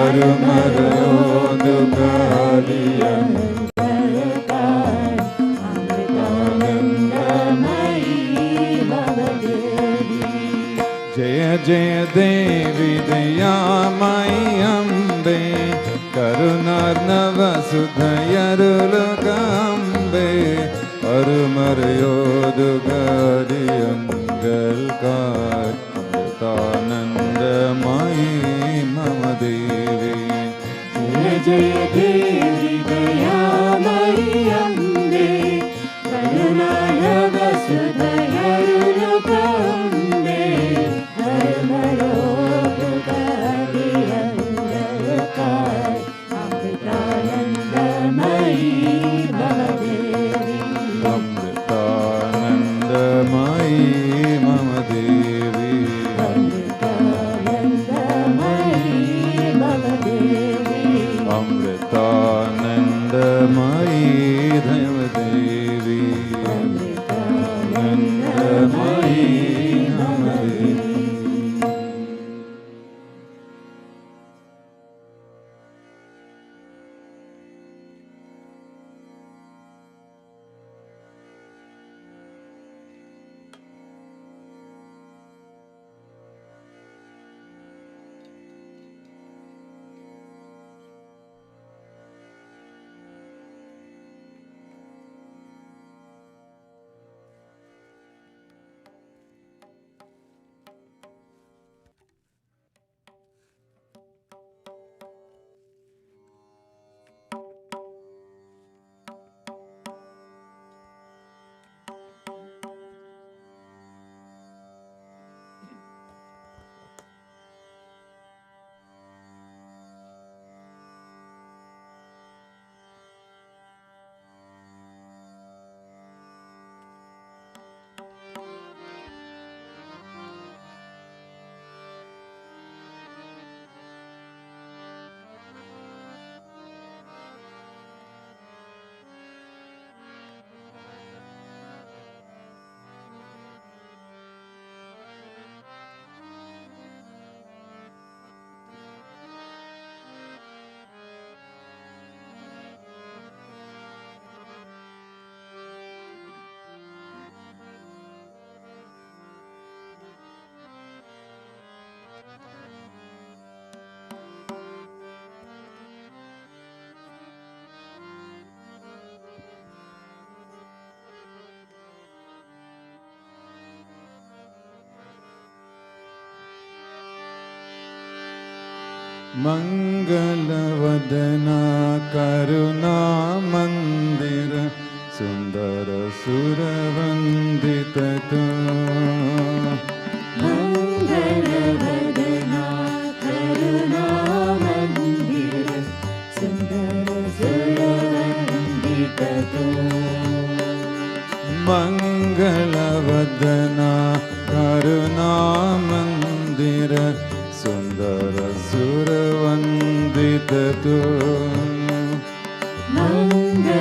अरुमरोदुकारियङ्गलकाय अमृतानन्दमयि मम देवी जय जय देवी दयामयि अम्बे करुणार्णव सुधयरुलुकाम्बे अरुमरोदुकारियङ्गलकाय अमृतानन्दमयि मम देवी जय जय देवी दयामयि अम्बे करुणार्णव सुधयरुलुकाम्बे अरुमरोदुकारियङ्गलकाय अमृतानन्दमयि मम देवी अमृतानन्दमयि मम देवी अमृतानन्दमयि देव देवी अमृतानन्दमयि मम देवी मंगलवदना करुणा मंदिर सुंदर सुरवंदित तू मंगलवदना करुणा मंदिर सुंदर सुरवंदित तू मंगलवदना करुणा मंदिर सुंदर सुरवंदित तू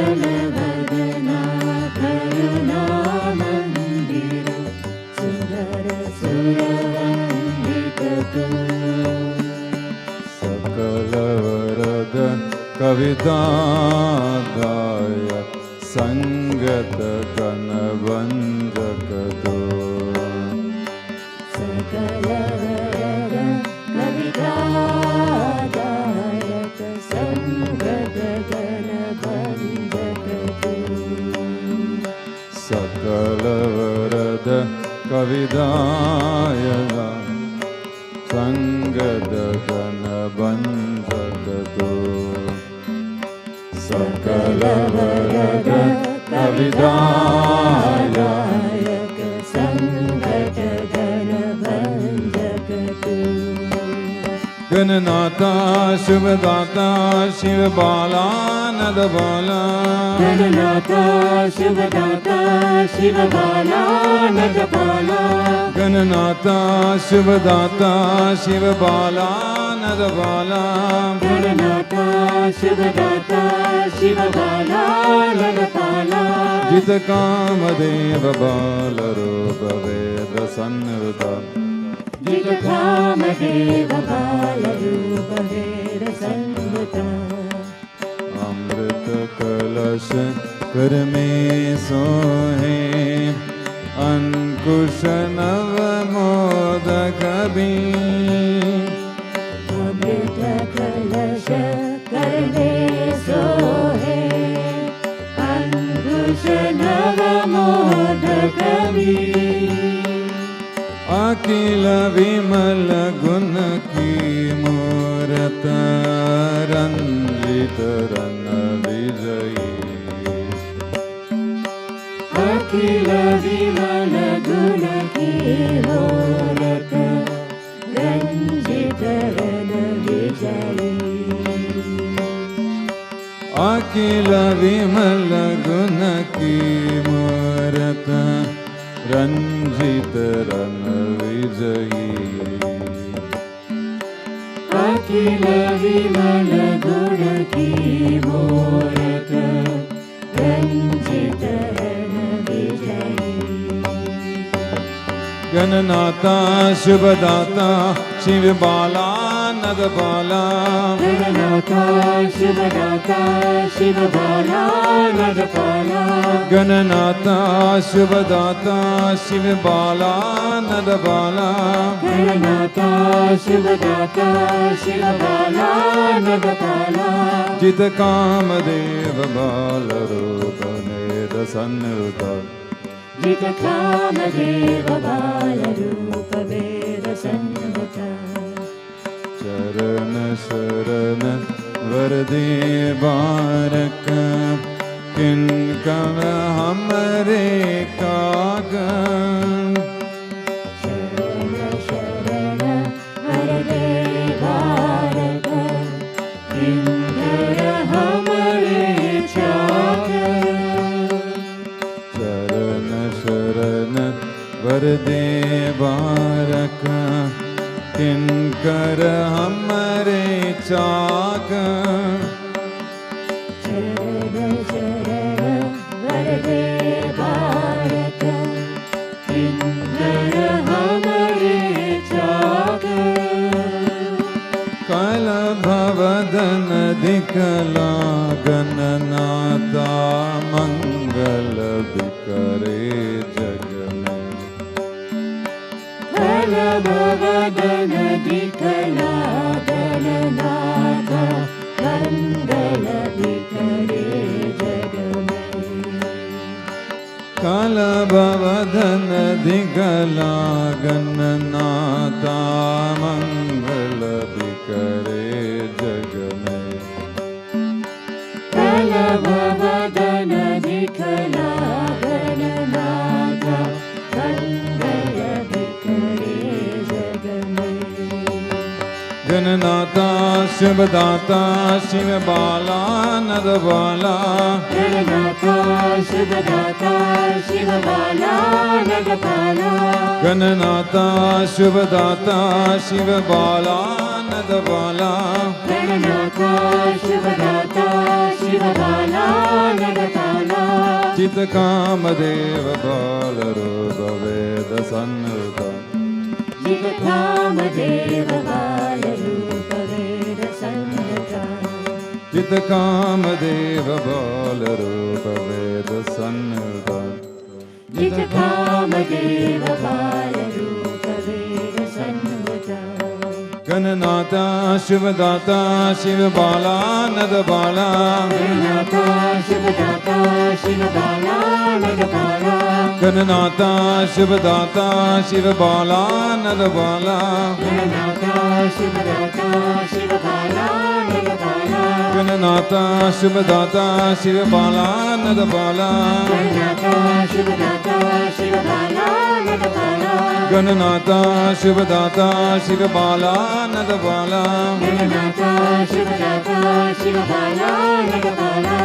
मंगलवदना करुणा मंदिर सुंदर सुरवंदित तू सकल वरद कवितादाय संगत गण वंदक तू सकल वरद कवितादायक संगत गण वंदक तू सकल वरद कविदायक संगत गण वंदक तू सकल वरद कविदायक संगत गण वंदक तू गणनाथा शुभदाता शिव बाला नद बाला गणनाथा शिवदाता शिव बाला नद बाला गणनाथा शुभदाता शिव बाला नद बाला गणनाथा शिवदाता शिव बाला नद बाला जित कामदेव बाल रूप वेद सन्नुत जित कामदेव बाल रूप वेद सन्नुत अमृत कलश कर में सोहे अंकुश नव मोदक भी अमृत कलश कर में सोहे अंकुश नव मोदक भी अखिल विमल गुण की मूरत रंजित रन विजयी अखिल विमल गुण की मूरत रंजित रन विजयी अखिल विमल गुण की मूरत रंजित रन विजयी अखिल विमल गुण की मूरत रंजित रन विजयी गणनाथा शुभदाता शिव बाला नद बाला गणनाथा शिवदाता शिव बाला नद बाला गणनाथा शुभदाता शिव बाला नद बाला गणनाथा शिवदाता शिव बाला नद बाला जित कामदेव बाल रूप वेद सन्नुत जित कामदेव बाल रूप वेद सन्नुत चरण शरण वरदे बारक किनकम हमरे काग शरण शरण वरदे भारत किंकर हमरे चाक चरण शरण वरदे बारक किनकर हमरे चाक शरण शरण वरदे भारत किंकर हमरे चाक कल भवदन दिखला गणनाथा मंगल बिकरे जग में कल भवदन दिखला गणनाथ मंगल बिखरे जग में कल भवदन दिखला गणनाथा मंगल बिकरे Gananata Shubhadata Shiva Bala Nada Bala Gananatha Shubhadata Shiva Bala Nada Bala Gananata Shubhadata Shiva Bala Nada Bala Gananatha Shubhadata Shiva Bala Nada Bala Chita Kamadeva Bala Rupa Veda Sannuta Jitakamadeva Bala Rupa Veda Sannata Chita Kamadeva Bala Rupa Veda Sannuta Jitakamadeva Bala Rupa Veda Sannata Gananata Shivadata Shiva Bala Nada Bala Gananatha Shubhadata Shiva Bala Nada Bala Gananata Shivadata Shiva Bala Nada Bala Gananatha Shubhadata Shiva Bala Nada Bala Gananata Shivadata Shiva Bala Nada Bala Gananatha Shubhadata Shiva Bala Nada Bala Gananata Shivadata Shiva Bala Nada Bala Gananatha Shubhadata Shiva Bala Nada Bala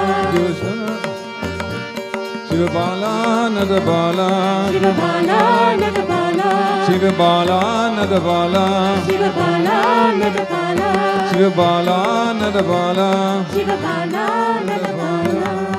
Shiva Bala Nada Bala Shiva Bala Nada Bala Shiva Bala Nada Bala Shiva Bala Nada Bala Shiva Bala Nada Bala Shiva Bala Nada Bala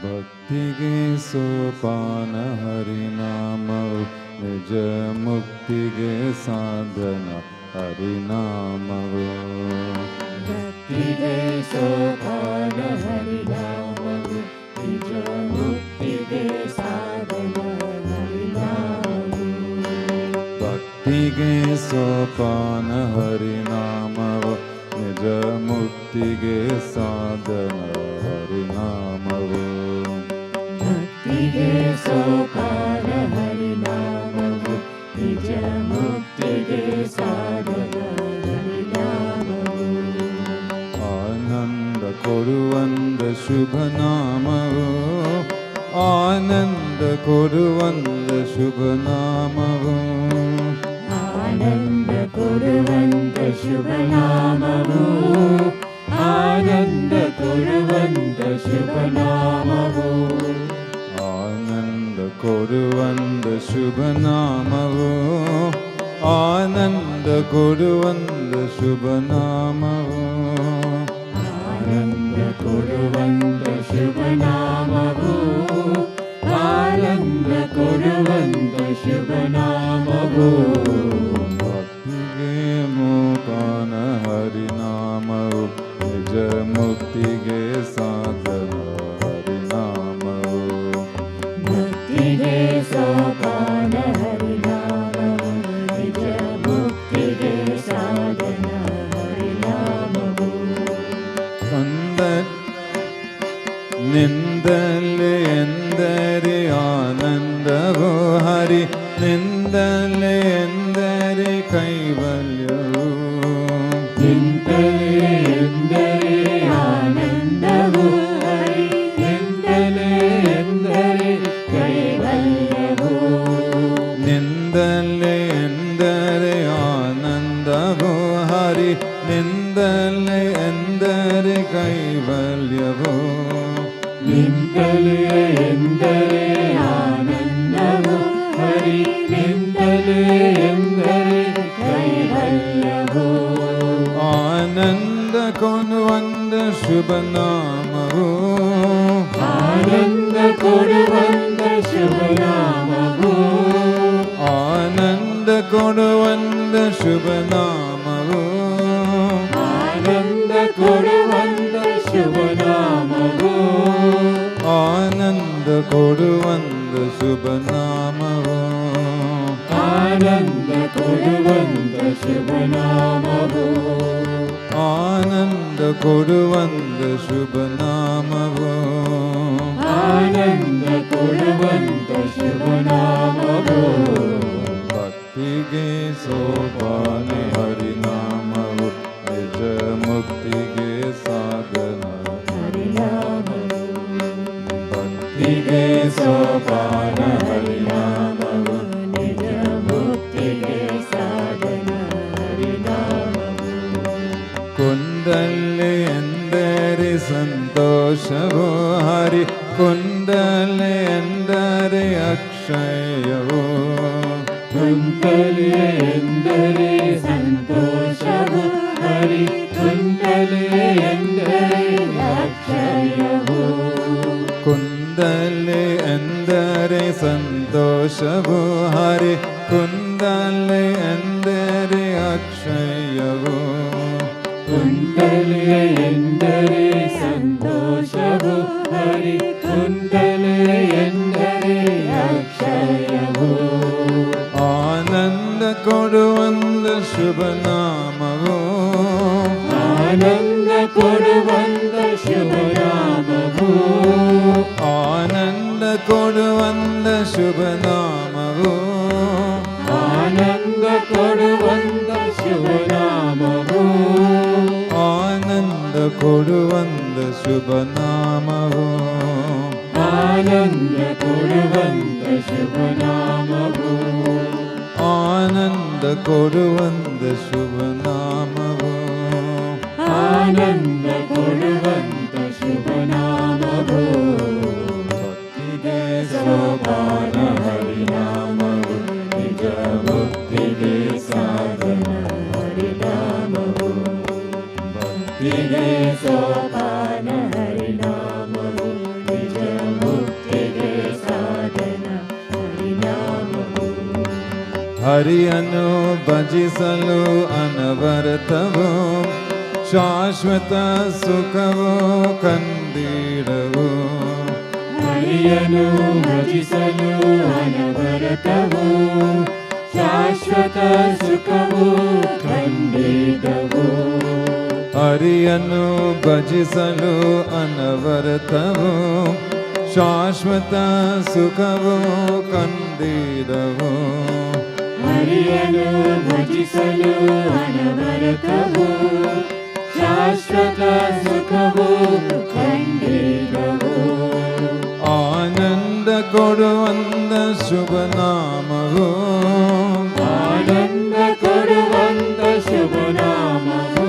Bhaktige sopana harinama nija muktige sadhana harinama Bhaktige sopana harinama nija muktige sadhana harinama Bhaktige sopana harinama nija muktige sadhana harinama Bhaktige sopana harinama nija muktige sadhana harinama Ananda koruvanda shubhanama Ananda koruvanda shubhanama Ananda Kuruvanta Shubhanamavu Ananda Kuruvanta Shubhanamavu Ananda koruvanda shubhanamavu Ananda koruvanda shubhanamavu Ananda Kuruvanta Shubhanamavu Ananda Kuruvanta Shubhanamavu Bhaktige mukana harinamavu Nija muktige sadhana harinamavu Bhaktige sopana harinamavu ಎಂದರೆ ಕೈವಲ್ಯವು. ನಿಂತಲೇ ಎಂದರೆ ಆನಂದವು ಹರಿ, ನಿಂತಲೇ ಎಂದರೆ ಕೈವಲ್ಯವು. ನಿಂದಲೇ ಎಂದರೆ ಆನಂದವು ಹರಿ, ನಿಂದಲೇ ಎಂದರೆ ಕೈವಲ್ಯವು. ನಿಂತಲೇ ಎಂದರೆ ಆನಂದವು ಹರಿ, ನಿಂತಲೇ ಎಂದರೆ ಕೈವಲ್ಯವು. ಆನಂದ ಕೊಡುವಂದ ಶುಭ ನಾಮವು. ಆನಂದ ಕೊಡುವಂತ ಶುಭ ನಾಮವು. ಆನಂದ ಕೊಡುವಂದ ಶುಭ ನಾಮವು. ಆನಂದ ಕೊಡುವಂತ ಶುಭ ನಾಮವು. ಆನಂದ ಕೊಡುವಂದ ಶುಭ ನಾಮವು. ಆನಂದ ಕೊಡುವಂತ ಶುಭ ನಾಮವು. ಆನಂದ ಕೊಡುವಂದ ಶುಭ ನಾಮವು. ಆನಂದ ಕೊಡುವಂತ ಶುಭ ನಾಮವು. ಭಕ್ತಿಗೆ ಸೋಪಾನ ಹರಿನಾಮವು, ನಿಜ ಮುಕ್ತಿಗೆ ಸಾಧನ ಹರಿನಾಮವು. ಭಕ್ತಿಗೆ ಸೋಪಾನ ಹರಿನಾಮವು. ನಿಜ ಮುಕ್ತಿಗೆ ಸಾಧನ ಹರಿನಾಮವು. ಕುಂಡಲೆ ಎಂದರೆ ಸಂತೋಷವು ಹರಿ, ಕುಂಡಲೆ ಎಂದರೆ ಅಕ್ಷಯವು. ಕುಂತಲೆ ಎಂದರೆ ಸಂತೋಷವು ಹರಿ, ಕುಂತಲೆ ಎಂದರೆ ಅಕ್ಷಯವು. ಕುಂಡಲೆ ಎಂದರೆ ಸಂತೋಷವು ಹರಿ, ಕುಂಡಲೆ ಎಂದರೆ ಅಕ್ಷಯವು. ಕುಂತಲೆ ಎಂದರೆ ಸಂತೋಷವು ಹರಿ, ಕುಂತಲೆ ಎಂದರೆ ಅಕ್ಷಯವು. ಆನಂದ ಕೊಡುವಂದ ಶುಭ ನಾಮವು. ಆನಂದ ಕೊಡುವಂತ ಶುಭ ನಾಮವು. ಆನಂದ ಕೊಡುವಂದ ಶುಭ ನಾಮವು. ಆನಂದ ಕೊಡುವಂತ ಶುಭ ನಾಮವು. ಆನಂದ ಕೊಡುವಂದ ಶುಭ ನಾಮವು. ಆನಂದ ಕೊಡುವಂತ ಶುಭ ನಾಮವು. ಆನಂದ ಕೊಡುವಂದ ಶುಭ ನಾಮವು. ಆನಂದ ಕೊಡುವಂತ ಶುಭ ನಾಮವು. ಭಕ್ತಿಗೆ ಸೋಪಾನ ಹರಿನಾಮವು, ನಿಜ ಮುಕ್ತಿಗೆ ಸಾಧನ ಹರಿನಾಮವು. ಭಕ್ತಿಗೆ ಸೋಪಾನ ಹರಿನಾಮವು, ನಿಜ ಮುಕ್ತಿಗೆ ಸಾಧನ ಹರಿನಾಮವು. ಹರಿಯನ್ನು ಭಜಿಸಲು ಅನವರತವು, ಶಾಶ್ವತ ಸುಖವು ಕಂದೀಡವು. ಹರಿಯನ್ನು ಭಜಿಸಲು ಅನವರತವು, ಶಾಶ್ವತ ಸುಖವು ಖಂಡಿತವು. ಹರಿಯನ್ನು ಭಜಿಸಲು ಅನವರತವು, ಶಾಶ್ವತ ಸುಖವು ಕಂದೀಡವು. ಹರಿಯನ್ನು ಭಜಿಸಲು ಅನವರತವು, ಶಾಶ್ವತ ಸುಖವು ಖಂಡಿತವು. ಆನಂದ ಕೊಡುವಂದ ಶುಭ ನಾಮವು. ಆನಂದ ಕೊಡುವಂತ ಶುಭ ನಾಮವು.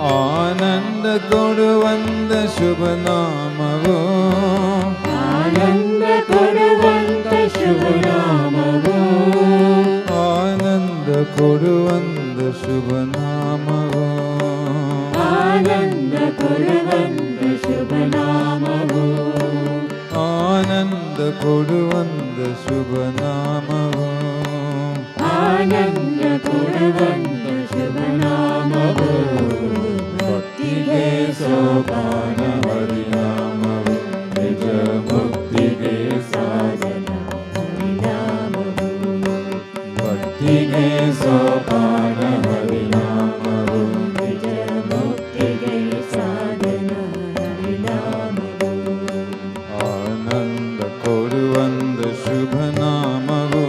ಆನಂದ ಕೊಡುವಂದ ಶುಭ ನಾಮವು. ಆನಂದ ಕೊಡುವಂತ ಶುಭ ನಾಮವು. ಆನಂದ ಕೊಡುವಂದ ಶುಭ ನಾಮವು. ಆನಂದ ಕೊಡುವಂತ ಶುಭ ನಾಮವು. ಆನಂದ ಕೊಡುವಂದ ಶುಭ ನಾಮವು. ಆನಂದ ಕೊಡುವಂತ ಶುಭ ನಾಮವು. ಭಕ್ತಿಗೆ ಸೋಪಾನ ಹರಿನಾಮವು, ನಿಜ ಮುಕ್ತಿಗೆ ಸಾಧನ ಹರಿನಾಮವು. ಭಕ್ತಿಗೆ ಸೋಪಾನ ಹರಿನಾಮವು. ನಿಜ ಮುಕ್ತಿಗೆ ಸಾಧನ ಹರಿನಾಮವು. ಆನಂದ ಕೊಡುವಂದ ಶುಭ ನಾಮವು.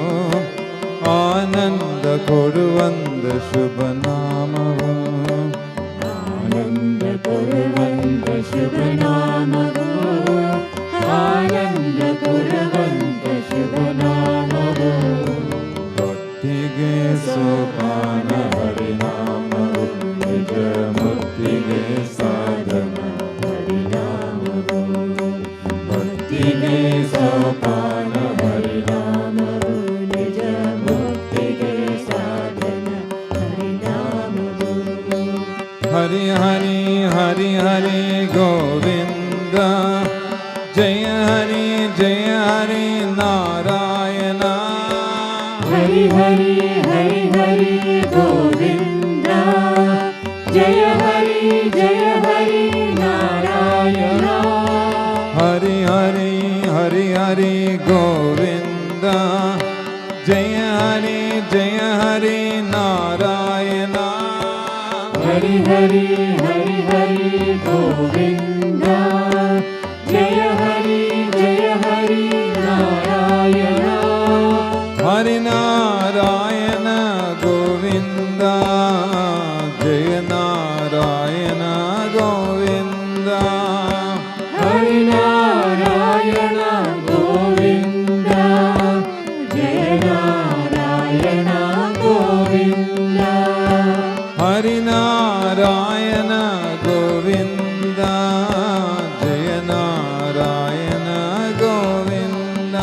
ಆನಂದ ಕೊಡುವಂದ ಶುಭ ನಾಮವು ಆನಂದ ಕೊಡುವಂತ ಶುಭ ನಾಮವು ಆನಂದ ಕೊಡುವಂತ ಶುಭ ನಾಮವು ಭಕ್ತಿಗೆ ಸೋಪಾನ ಹರಿನಾಮವು ನಿಜ ಮುಕ್ತಿಗೆ ಸಾಧನ ಹರಿನಾಮವು ಭಕ್ತಿಗೆ ಸೋಪಾನ ಹರಿನಾಮವು ನಿಜ ಮುಕ್ತಿಗೆ ಸಾಧನ ಹರಿನಾಮವು ಹರಿ ಹರಿ ಹರಿ ಹರಿ ಗೋವಿಂದ ಜಯ ಹರಿ ನಾರಾಯಣ ಹರಿ ಹರಿ ಹರಿ ಹರಿ ಗೋವಿಂದ ಜಯ ಹರಿ ನಾರಾಯಣ ಹರಿ ಹರಿ ಹರಿ ಹರಿ ಗೋವಿಂದ ಜಯ ಹರಿ ನಾರಾಯಣ ಹರಿ ಹರಿ ಹರಿ ಹರಿ ಗೋವಿಂದ ಜಯ ಹರಿ ನಾರಾಯಣ ಹರಿ ನಾರಾಯಣ ಗೋವಿಂದ ಜಯ ನಾರಾಯಣ ಗೋವಿಂದ ಹರಿ ನಾರಾಯಣ ಗೋವಿಂದ ಜಯ ನಾರಾಯಣ ಗೋವಿಂದ ಹರಿ ನಾರಾಯಣ ಗೋವಿಂದ ಜಯ ನಾರಾಯಣ ಗೋವಿಂದ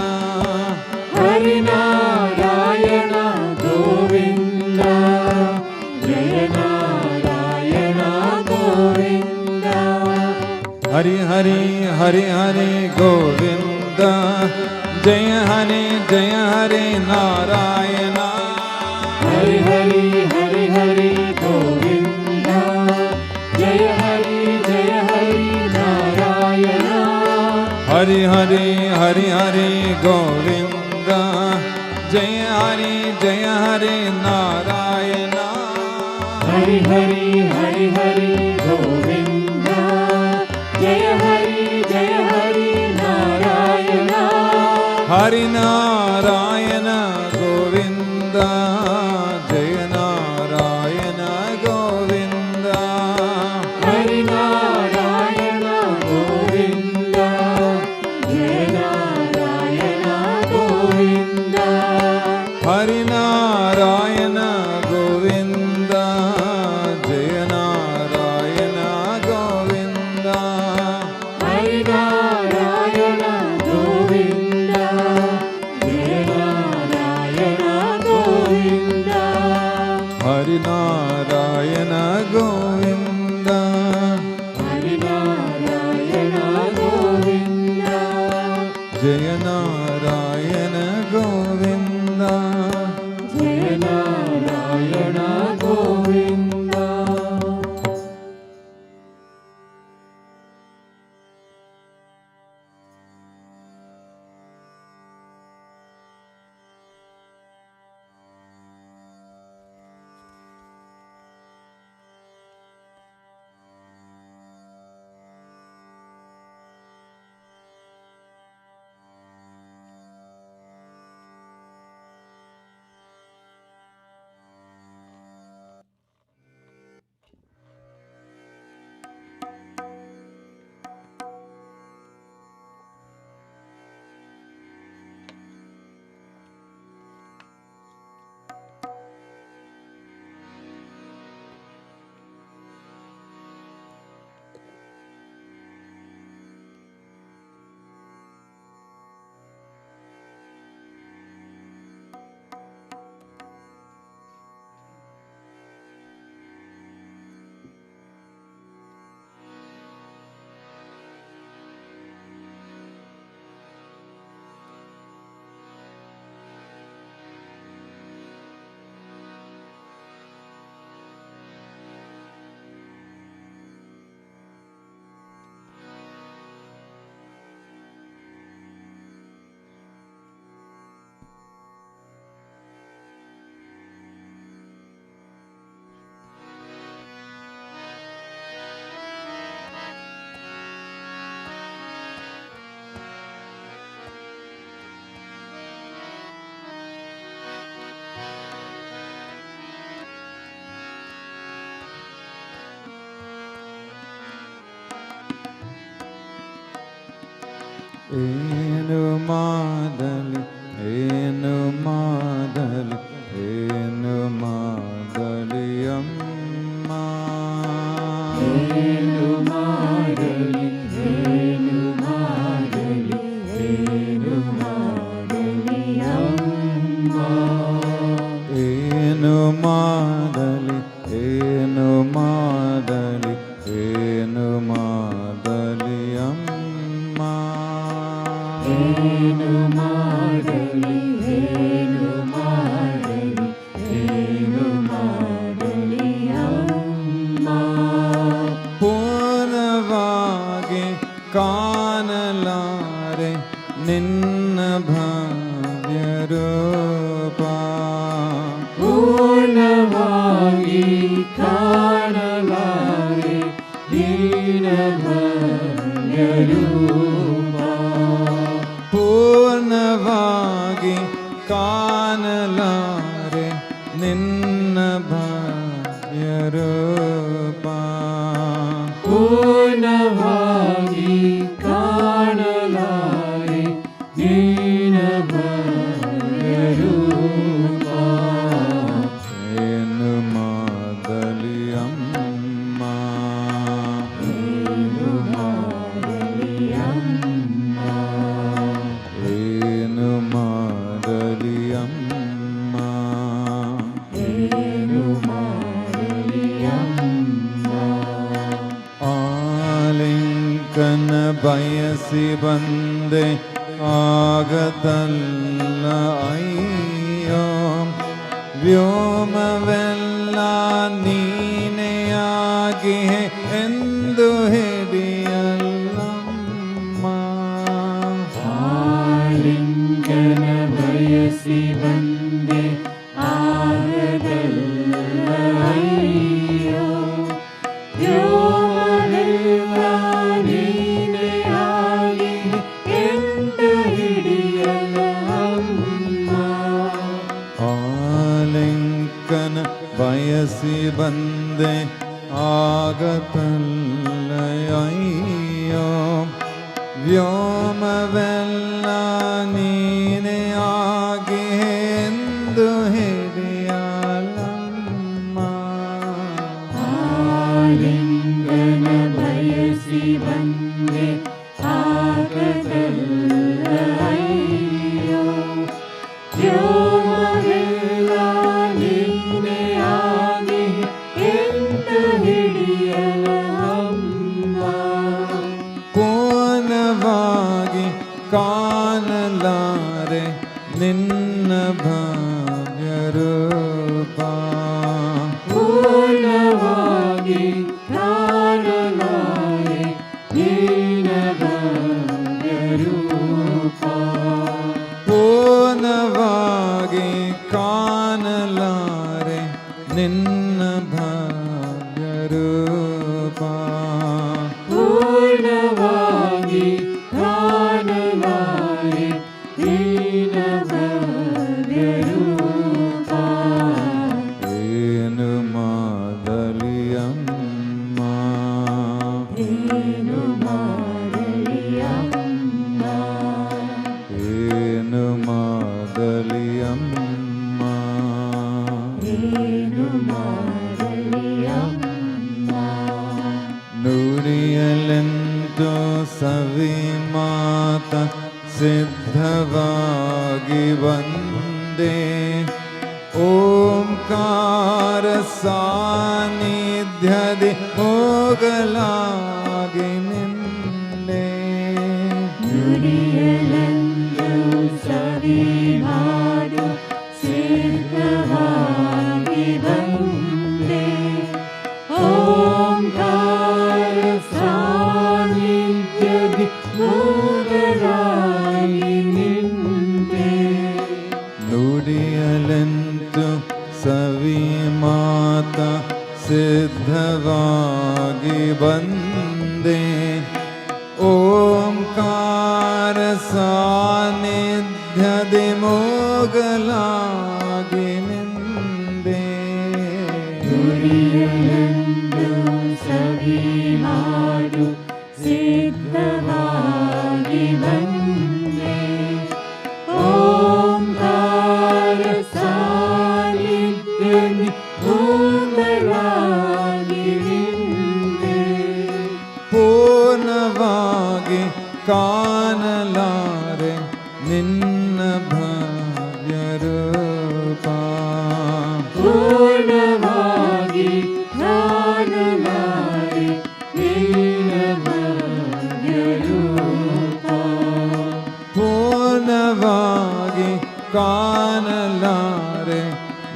ಹರಿ ನಾರಾಯಣ ಗೋವಿಂದ ಜಯ ನಾರಾಯಣ ಗೋವಿಂದ ಹರಿ ಹರಿ ಹರಿ ಹರಿ ಗೋವಿಂದ ಜಯ ಹರಿ ನಾರಾಯಣ ಹರಿ ಹರಿ ಹರಿ ಹರಿ ಗೋವಿಂದ ಜಯ ಹರಿ ನಾರಾಯಣ ಹರಿ ಹರಿ ಹರಿ ಹರಿ ಗೋವಿಂದ ಜಯ ಹರಿ ನಾರಾಯಣ ಹರಿ ಹರಿ ಹರಿ ಹರಿ ಗೋವಿಂದ ಜಯ ಹರಿ ನಾರಾಯಣ ಹರಿ ನಾರಾಯಣ ಗೋವಿಂದ ಜಯ ನಾರಾಯಣ ಗೋವಿಂದ ಹರಿ ನಾರಾಯಣ ಗೋವಿಂದ ಜಯ ನಾರಾಯಣ ಗೋವಿಂದ ಹರಿ ನಾರಾಯಣ ಗೋವಿಂದ ಜಯ ನಾರಾಯಣ ಗೋವಿಂದ ಹರಿ ನಾರಾಯಣ ಗೋವಿಂದ ಜಯ ನಾರಾಯಣ ಗೋವಿಂದ ಹರಿ ನಾರಾಯಣ ಗೋವಿಂದ ಹರಿ ನಾರಾಯಣ ಗೋವಿಂದ ಜಯ ನಾರಾಯಣ ಗೋವಿಂದ ಜಯ ನಾರಾಯಣ ಗೋವಿಂದ ಏನು ಮಾಡಲಿ ಏನು ಮಾಡಲಿ ಏನು ಮಾಡಲಿ ಅಮ್ಮ ಏನು ಮಾಡಲಿ ಏನು ಮಾಡಲಿ ಏನು ಮಾಡಲಿ ಅಮ್ಮ ಏನು ಮಾಡಲಿ ಏನು ಮಾಡಲಿ ಏನು ಮಾಡಲಿ ಅಮ್ಮ ಏನು ಮಾಡಲಿ ಏನು ಮಾಡಲಿ ಏನು ಮಾಡಲಿ ಅಮ್ಮ ಪೂರ್ಣವಾಗಿ ಕಾಣಲಾರೆ ನಿನ್ನ ಭವ್ಯ ರೂಪ ಪೂರ್ಣವಾಗಿ ಕಾಣಲಾರೆ ನಿನ್ನ ಭವ್ಯ ರೂಪ ಪೂರ್ಣವಾಗಿ ಕಾಣಲಾರೆ ನಿನ್ನ ಭವ್ಯ ರೂಪ ಪೂರ್ಣವಾಗಿ ಕಾಣಲಾರೆ ನಿನ್ನ ಭವ್ಯ ರೂಪ ಏನು ಮಾಡಲಿ ಅಮ್ಮ ಏನು ಮಾಡಲಿ ಅಮ್ಮ ಏನು ಮಾಡಲಿ ಅಮ್ಮ ಏನು ಮಾಡಲಿ ಅಮ್ಮ ಆಲಿಂಗನ ಬಯಸಿ ಬಂದೆ ಆಗದಲ್ಲ ಅಯ್ಯೋ ವ್ಯೋಮವೆಲ್ಲ ನೀನೇ ಆಗಿಹೆ ಎಂದು ಹಿಡಿಯಲ್ಲಮ್ಮ ಆಲಿಂಗನ ಬಯಸಿ ಬಂದೆ ಆಗದಲ್ಲ ಅಯ್ಯೋ ವ್ಯೋಮವೆಲ್ಲ ನೀನೇ ಆಗಿ ಎಂದು ಹಿಡಿಯಲು ಅಮ್ಮ ಆಲಿಂಗನ ಬಯಸಿ ಬಂದೆ ಆಗತಲ್ಲ ಅಯ್ಯೋ ವ್ಯೋಮವೆಲ್ಲ ನೀನೇ ಆಗಿ ಎಂದು ಹಿಡಿಯಲಮ್ಮ ಆಲಿಂಗನ ಬಯಸಿ ಬಂದೆ ಆಗದಲ್ಲ ಅಯ್ಯೋ ವ್ಯೋಮವೆಲ್ಲ ನಿನ್ನೆ ಆಗಿ ಎಂದು ಹಿಡಿಯಲು ಅಮ್ಮ ಪೂರ್ಣವಾಗಿ ಕಾಣಲಾರೆ ನಿನ್ನ ಭವ್ಯ ರೂಪ ಪೂರ್ಣವಾಗಿ ಕಾಣಲಾರೆ ನಿನ್ನ ಭವ್ಯ ರೂಪ ಪೂರ್ಣವಾಗಿ ಕಾಣಲಾರೆ ನಿನ್ನ ಭವ್ಯ ರೂಪ ಪೂರ್ಣವಾಗಿ ಕಾಣಲಾರೆ ನಿನ್ನ ಭವ್ಯ ರೂಪ ಏನು ಮಾಡಲಿ ಅಮ್ಮ ಏನು ಮಾಡಲಿ ಅಮ್ಮ ಏನು ಮಾಡಲಿ ಅಮ್ಮ ಏನು ಮಾಡಲಿ ಅಮ್ಮ ನುಡಿಯಲೆಂದು ಸವಿ ಮಾತ ಸಿದ್ಧವಾಗಿ ಬಂದೆ ಓಂಕಾರ ಸಾನ್ನಿಧ್ಯದಿ ಹೋಗಲಾಗಿ ನಿಂದೆ ನುಡಿಯಲೆಂದು ಸವಿ ಮಾಡು ಸಿದ್ಧವಾಗಿ ಬಂದೆ ಓಂಕಾರ ಸಾನ್ನಿಧ್ಯದಿ ಮೂಗರಾಗಿ ನಿಂತೆ ನುಡಿಯಲೆಂದು ಸವಿ ಮಾತ ಸಿದ್ಧವಾಗಿ ಬಂದೆ ಓಂಕಾರ ಸಾನ್ನಿಧ್ಯದಿ ಮೋಗಲಾಗಿ ನಿಂದೆ ನುಡಿಯಲೆಂದು ಸವಿ ಮಾಡು ಸಿದ್ಧವಾಗಿ ಬಂದೆ ಪೂರ್ಣವಾಗಿ ನಿಂದೆ ಪೂರ್ಣವಾಗಿ ಕಾಣಲಾರೆ ನಿನ್ನ ಭವ್ಯ ರೂಪ ಪೂರ್ಣವಾಗಿ ಕಾಣಲಾರೆ ನಿನ್ನ ಭವ್ಯ ರೂಪ ಪೂರ್ಣವಾಗಿ ಕಾಣಲಾರೆ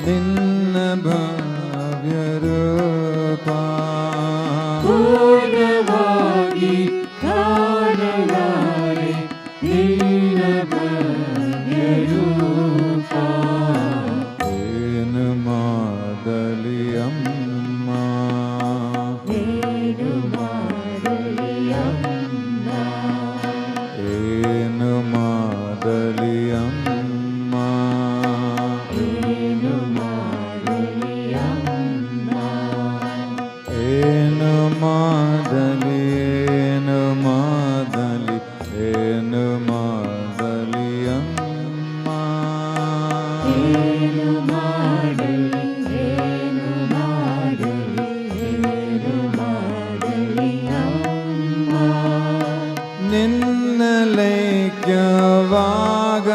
ನಿನ್ನ ಭವ್ಯ ರೂಪ ಪೂರ್ಣವಾಗಿ ಕಾಣಲಾರೆ ನಿನ್ನ ಭವ್ಯ ರೂಪ ಏನು ಮಾಡಲಿ ಅಮ್ಮ ಏನು ಮಾಡಲಿ ಅಮ್ಮ ಏನು ಮಾಡಲಿ ಅಮ್ಮ ಏನು ಮಾಡಲಿ ಅಮ್ಮ ಏನು ಮಾಡಲಿ ಏನು ಮಾಡಲಿ ಏನು ಮಾಡಲಿ ಅಮ್ಮ ಏನು ಮಾಡಲಿ ಏನು ಮಾಡಲಿ ಏನು ಮಾಡಲಿ ಅಮ್ಮ ನಿನ್ನ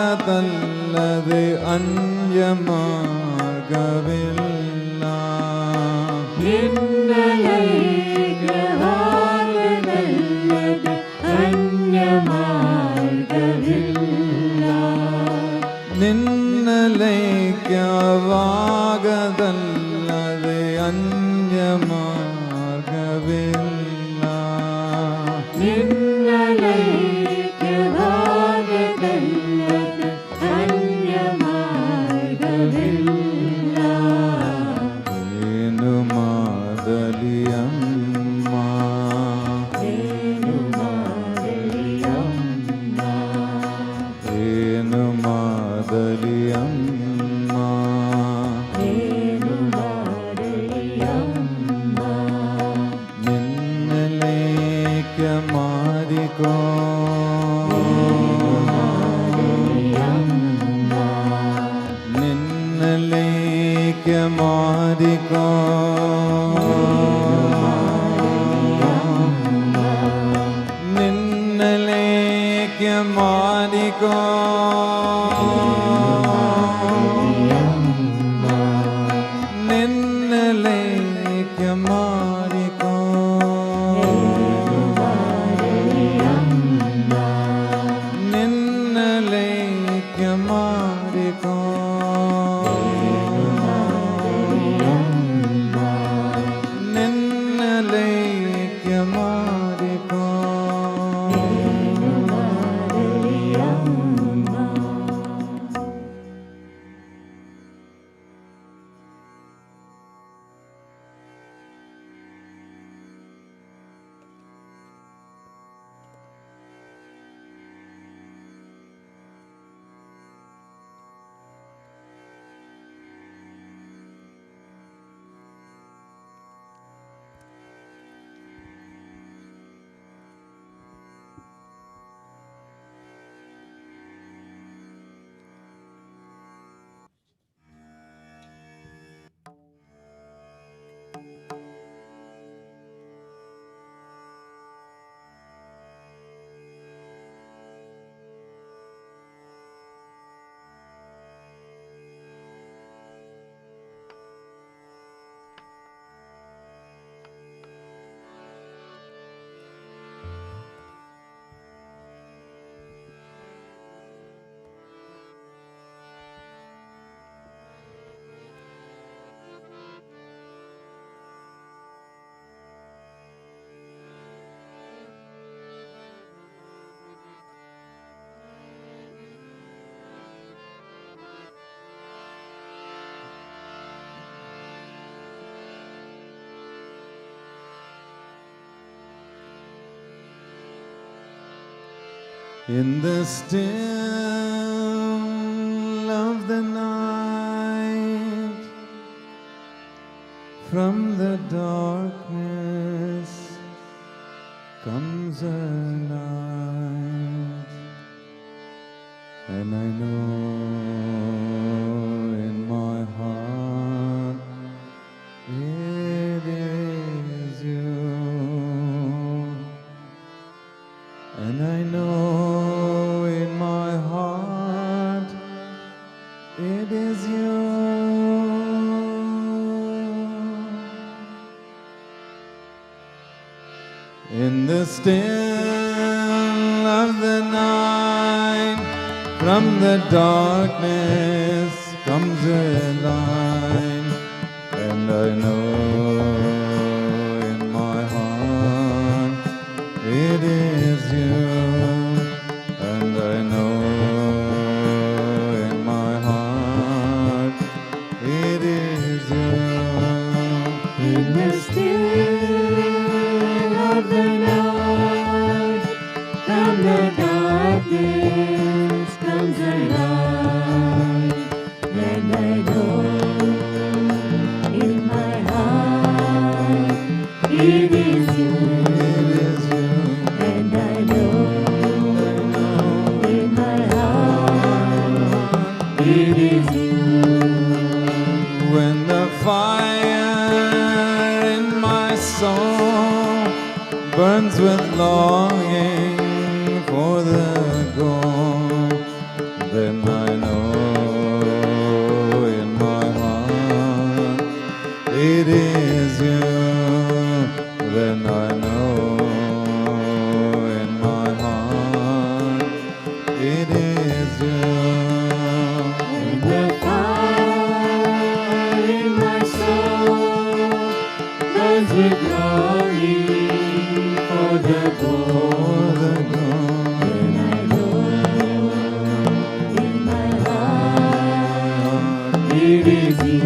ಲೈಕ್ಯವಾಗದಲ್ಲದೆ ಅನ್ಯ ಮಾರ್ಗವಿಲ್ಲ ನಿನ್ನ ಲೈಕ್ಯವಾಗದಲ್ಲದೆ ಅನ್ಯ ಮಾರ್ಗವಿಲ್ಲ ನಿನ್ನ ಲೈಕ್ಯವಾಗದಲ್ಲದೆ ಅನ್ಯ ಮಾರ್ಗವಿಲ್ಲ ನಿನ್ನ ಲೈಕ್ಯವಾಗದಲ್ಲದೆ ಅನ್ಯ ಮಾರ್ಗವಿಲ್ಲ ಏನು ಮಾಡಲಿ ಅಮ್ಮ ಏನು ಮಾಡಲಿ ಅಮ್ಮ ಏನು ಮಾಡಲಿ ಅಮ್ಮ ಏನು ಮಾಡಲಿ ಅಮ್ಮ ನಿನ್ನ ಲೇಖ್ಯ ಮಾಡಿಕೋ ನಿನ್ನ ಲೇಖ್ಯ ಮಾಡಿಕೋ ನಿನ್ನ ಲೇಖ್ಯ ಮಾಡಿಕೋ ನಿನ್ನ ಲೇಖ್ಯ ಮಾಡಿಕೋ ನಿನ್ನ ಲೇಖ್ಯ ಮಾಡಿಕೋ ನಿನ್ನ ಲೇಖ್ಯ ಮಾಡಿಕೋ In the still of the night, from the darkness comes a light, and I know in my heart In the still of the night, from the darkness comes a light, and I know in my heart it is you, and I know in my heart it is you. In the still of the night, from the darkness comes a light, and I know in my heart it is you, and I know in my heart it is you. When the fire in my soul burns with longing for the goal, then I know in my heart it is you. Then I know in my heart it is you. When the fire in my soul burns with longing for the goal, then I know in my heart it is you.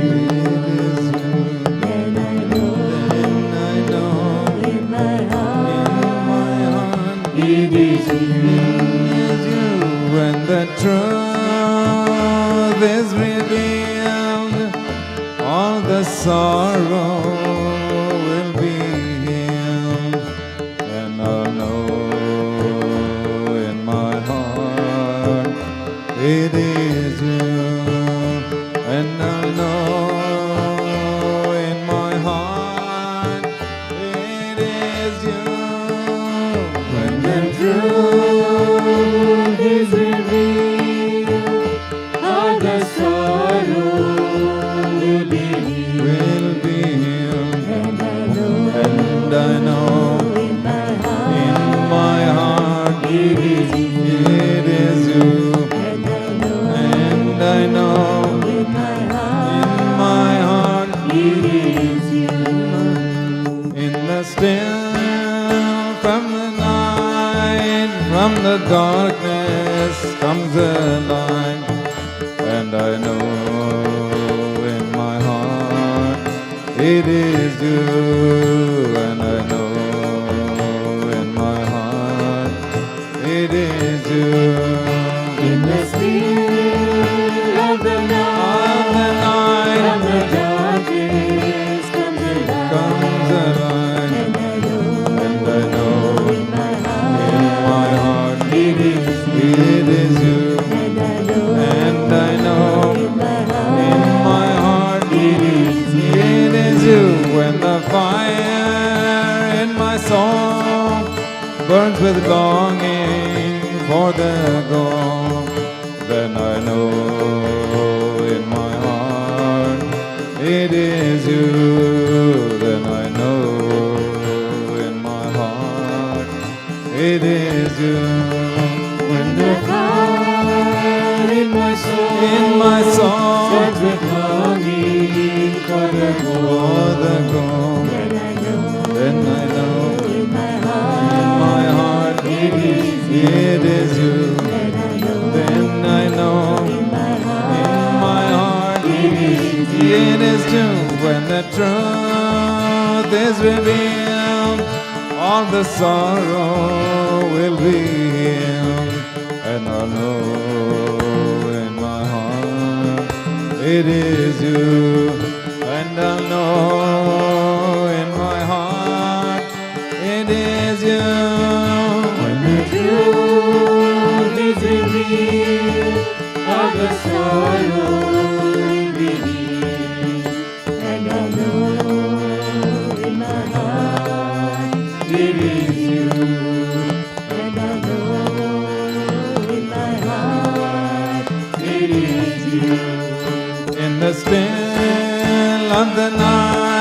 Then I know in my heart it is you. When the truth is revealed, all the sorrow will be healed, and I'll know in my heart it is you, and I'll know in my heart it is you. When the truth is revealed, all the sorrow will be healed, and I know in my heart it is you, and I know in my heart it is you. In the still from the night, from the darkness comes a light, and I know in my heart it is you, and I know in my heart it is you. In the still of the night, from the darkness comes a light, and I know in my heart it is you, and I know in my heart it is you. When the fire in my soul burns with longing for the goal, then I know in my heart it is you. Then I know in my heart it is you. When the fire in my soul burns with longing for the goal, then I know in my heart it is you. Then I know in my heart it is you. When the truth is revealed, all the sorrow will be healed, and I know in my heart it is you, and I know in my heart it is you. When the truth is revealed, all the sorrow will be healed, and I know in my heart it is you, and I know in my heart it is you. In the still of the night,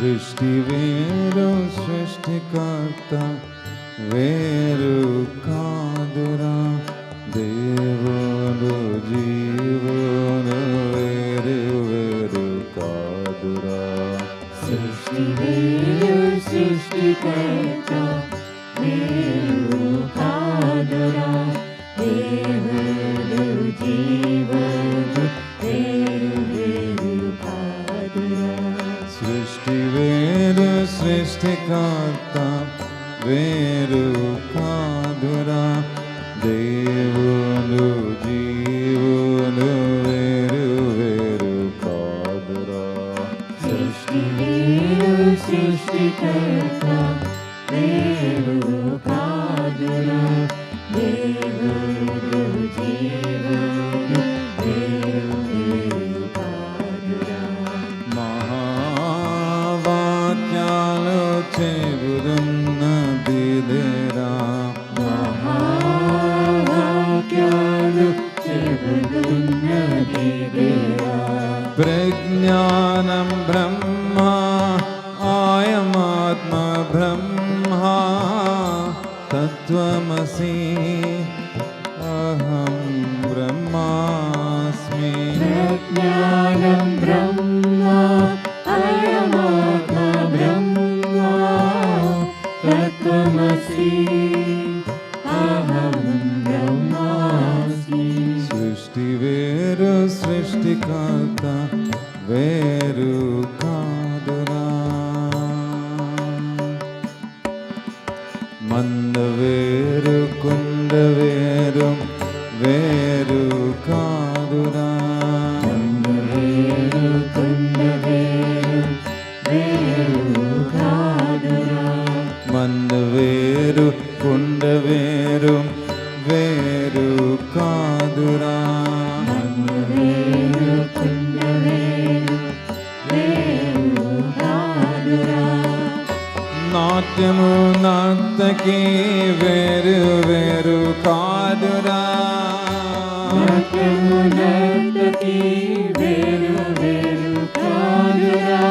సృష్టి వేరు సృష్టికర్త వేరు కాదురా, దేవుడు జీవుడు వేరు వేరు కాదురా. సృష్టి వేరు సృష్టికర్త వేరు కాదురా, దేవుడు జీవుడు వేరు వేరు కాదురా. సృష్టి వేరు సృష్టికర్త వేరు కాదురా, దేవుడు జీవుడు వేరు వేరు కాదురా. సృష్టి వేరు సృష్టికర్త వేరు కాదురా, దేవుడు జీవుడు వేరు వేరు కాదురా. మహావాక్యాలు చెబుతున్నదిదేరా, మహావాక్యాలు చెబుతున్నదిదేరా. ప్రజ్ఞానం బ్రహ్మ ఆయమాత్మ బ్రహ్మ, తత్వమసి అహం బ్రహ్మాస్మి. ప్రజ్ఞానం బ్రహ్మ అయమాత్మ బ్రహ్మ, తత్వమసి అహం బ్రహ్మాస్మి. సృష్టి వేరు సృష్టికర్త వేరు కాదురా, మంద వేరు కుండ వేరు వేరు కాదురా. మంద వేరు కుండ వేరు వేరు కాదురా. మంద వేరు కుండ వేరు వేరు కాదురా. మంద వేరు కుండ వేరు వేరు కాదురా. నాట్యము నర్తకి వేరు వేరు కాదురా. నాట్యము నర్తకి వేరు వేరు కాదురా.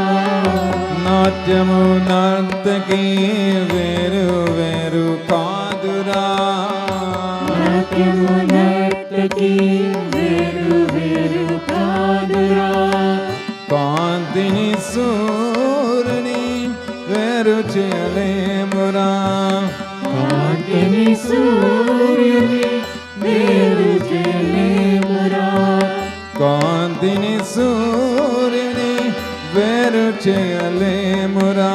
నాట్యము నర్తకి వేరు వేరు కాదురా. నాట్యము నర్తకి వేరు వేరు కాదురా. కాంతిని సూర్యుని వేరు చేయలేమురా. కాంతిని సూర్యుని వేరు చేయలేమురా. కాంతిని సూర్యుని వేరు చేయలేమురా.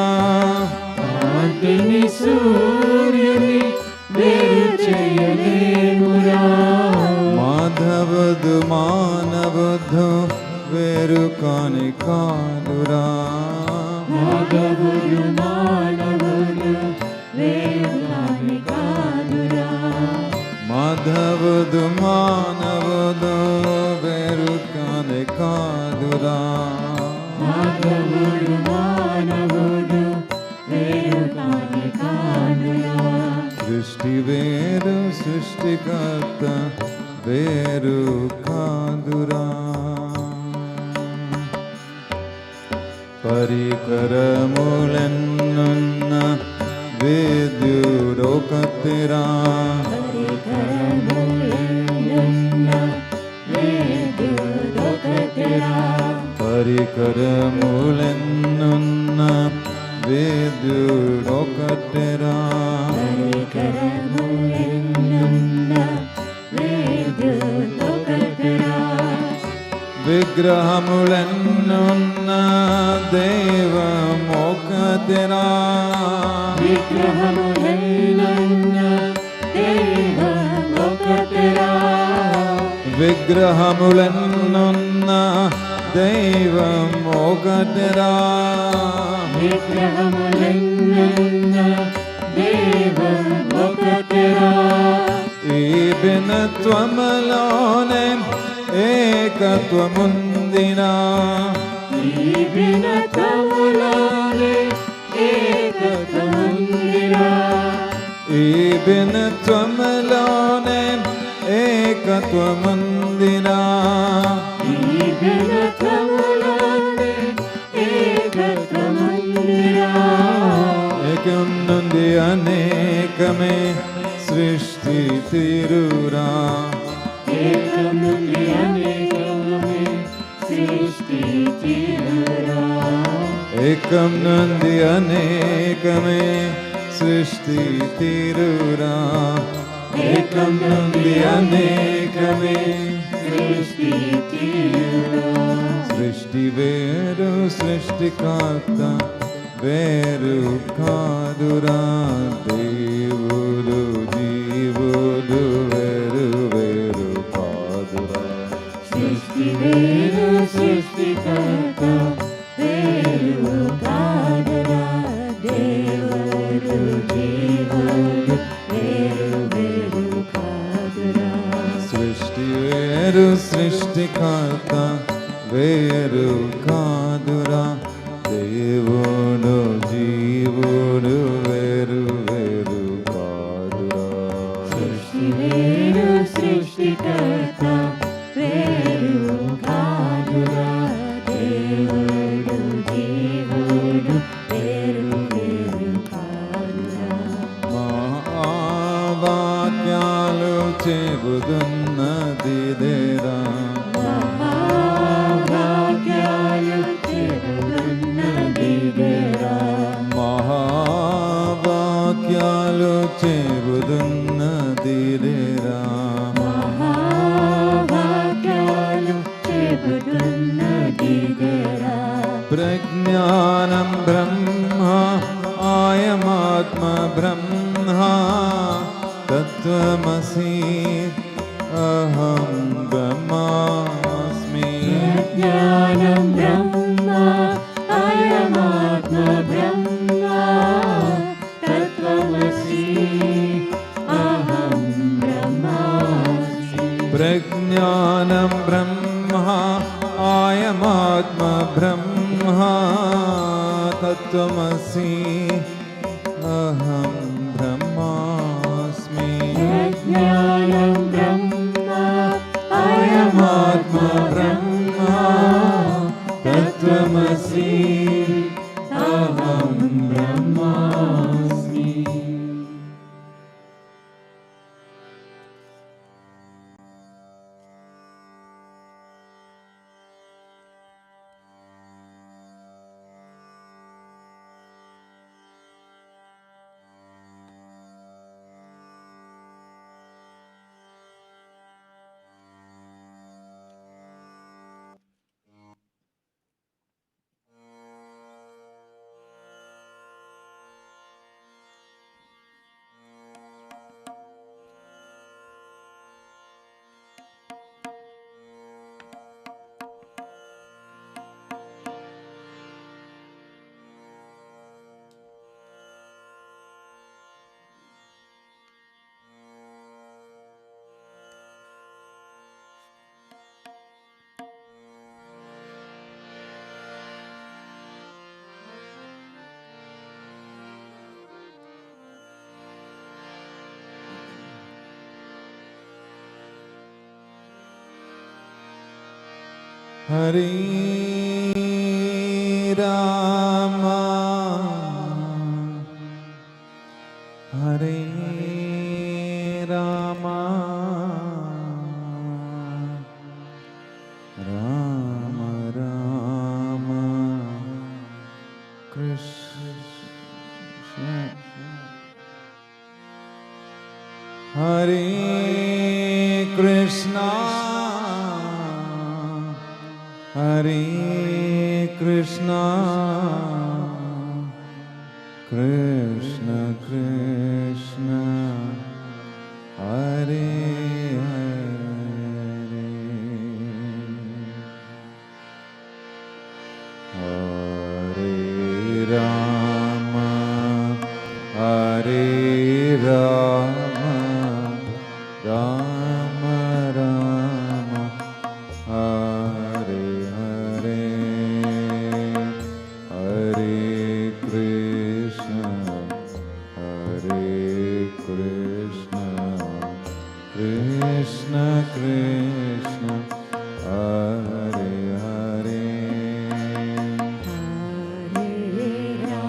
కాంతిని సూర్యుని వేరు చేయలేమురా. మాధవదు మానవదు వేరు కాని కాదురా. మాధవుడు మానవుడు వేరు కాని కాదురా. మాధవదు మానవదు వేరు కాని కాదురా. మాధవుడు మానవుడు వేరు కాని కాదురా. సృష్టి వేరు సృష్టికర్త వేరు కాదురా. పరికరములెన్నున్న విద్యుడొకతిరా. పరికరములెన్నున్న విద్యుడొకతిరా. పరికరములెన్నున్న విద్యుడొకటిరా. పరికరములెన్నున్న విద్యుడొకటిరా. విగ్రహములెన్నున్న దైవమొకటిరా. విగ్రహములెన్నున్న దైవమొకటిరా. విగ్రహములెన్నున్న దైవమొకటిరా. విగ్రహములెన్నున్న దైవమొకటిరా. ఈ భిన్నత్వములోనే ఏకత్వముందినా. ఈ భిన్నత్వములోనే ఏకత్వముందిరా. ఈ భిన్నత్వములోనే ఏకత్వముందినా. ఈ భిన్నత్వములోనే ఏకత్వముందిరా. एकं नन्दि अनेकमे सृष्टि तिरुरा एकं नन्दि अनेकमे सृष्टि तिरुरा एकं नन्दि अनेकमे सृष्टि तिरुरा एकं नन्दि अनेकमे सृष्टि तिरुरा सृष्टि वेरु सृष्टिकर्ता वेरु कादुरा देवुलु जीवुलु वेरु वेरु कादुरा सृष्टि वेरु सृष्टिकर्ता वेरु कादुरा देवुलु जीवुलु वेरु वेरु कादुरा सृष्टि वेरु सृष्टिकर्ता वेरु कादुरा देवुलु जीवुलु वेरु वेरु कादुरा सृष्टि वेरु सृष्टिकर्ता वेरु कादुरा देवुलु जीवुलु वेरु वेरु कादुरा महावाक्यालु చెబుతున్నదిదేరా మహావాక్యాలు చెబుతున్నదిదేరా మహావాక్యాలు చెబుతున్నదిదేరా మహావాక్యాలు చెబుతున్నదిదేరా ప్రజ్ఞానం బ్రహ్మ ఆయమాత్మ బ్రహ్మ తత్వమసి అహం బ్రహ్మాస్మి జ్ఞానం బ్రహ్మ అయమాత్మ బ్రహ్మ తత్వమసి అహం బ్రహ్మాస్మి ప్రజ్ఞానం బ్రహ్మ ఆయమాత్మ బ్రహ్మ తత్వమసి అహం బ్రహ్మాస్మి జ్ఞానం బ్రహ్మ అయమాత్మ బ్రహ్మ తత్వమసి అహం బ్రహ్మాస్మి Hare Rama, Hare Rama, Rama Rama, Krishna, Hare Krishna. Hare Krishna, Krishna Krishna, Hare Hare, Hare Rama, Hare Rama, Rama Rama, Hare Hare, Hare Krishna, Hare Krishna, Krishna Krishna, Hare Hare, Hare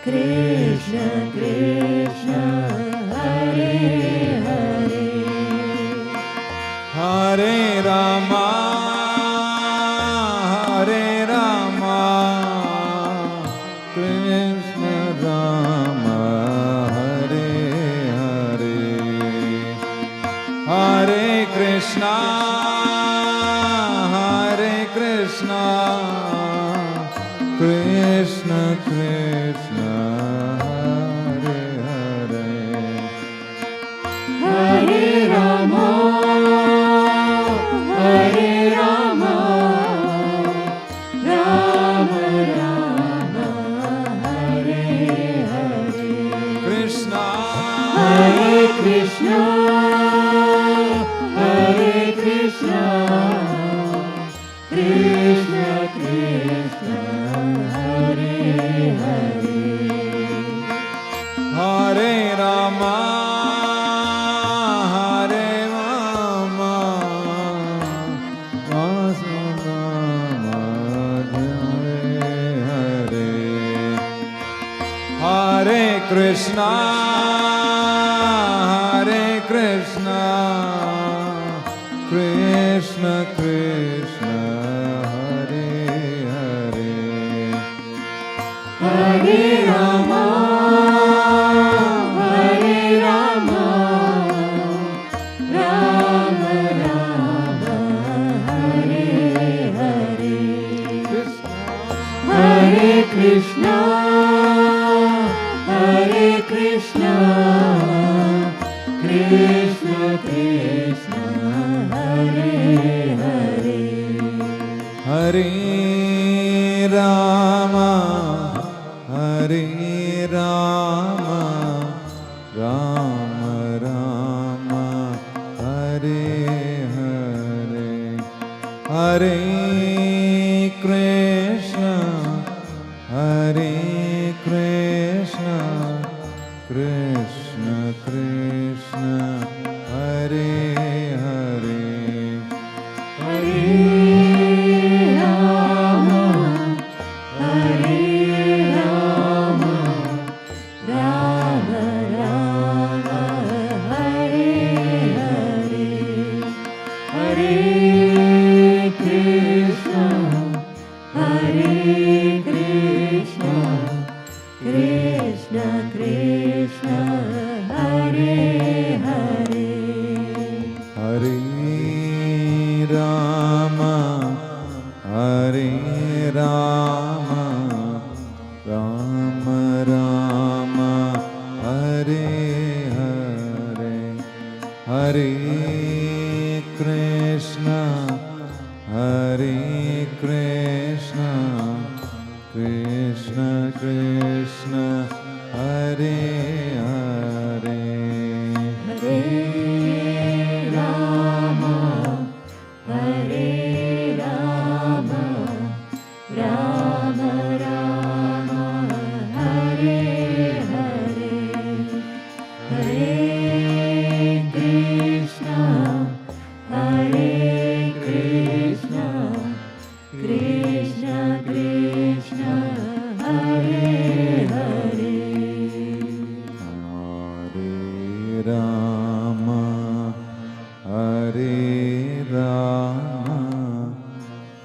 Krishna Krishna Krishna, Hare Krishna, Krishna Krishna, Hare Hare, Hare Rama, Hare Rama, Rama Rama, Hare Hare, Krishna, Hare Krishna, Hare Krishna, Krishna Krishna, Hare Hare, Hare Rama, Hare Rama, Rama Hare Hare, Hare Krishna, Hare Krishna, Krishna Krishna, Hare Hare, Hare Rama, Hare Rama, Rama Rama, Hare Hare, Hare Krishna, Hare Krishna, Krishna Krishna, Hare Hare, Hare Rama, Hare Rama, Rama Rama, Hare Hare, Hare Krishna, Hare Krishna, Krishna Krishna, Hare Hare, Hare Rama, Hare Rama, Rama Rama, Hare Hare, Hare Krishna, Hare Krishna, Krishna Krishna, Hare Hare, Hare Rama, Hare Rama, Rama Rama, Hare Hare, Hare Krishna, Hare Krishna, Krishna Krishna, Hare Hare, Hare Rama, Hare Rama, Rama Rama, Hare Hare, Hare Krishna, Hare Krishna, Krishna Krishna, Hare Hare, Hare Rama, Hare Rama,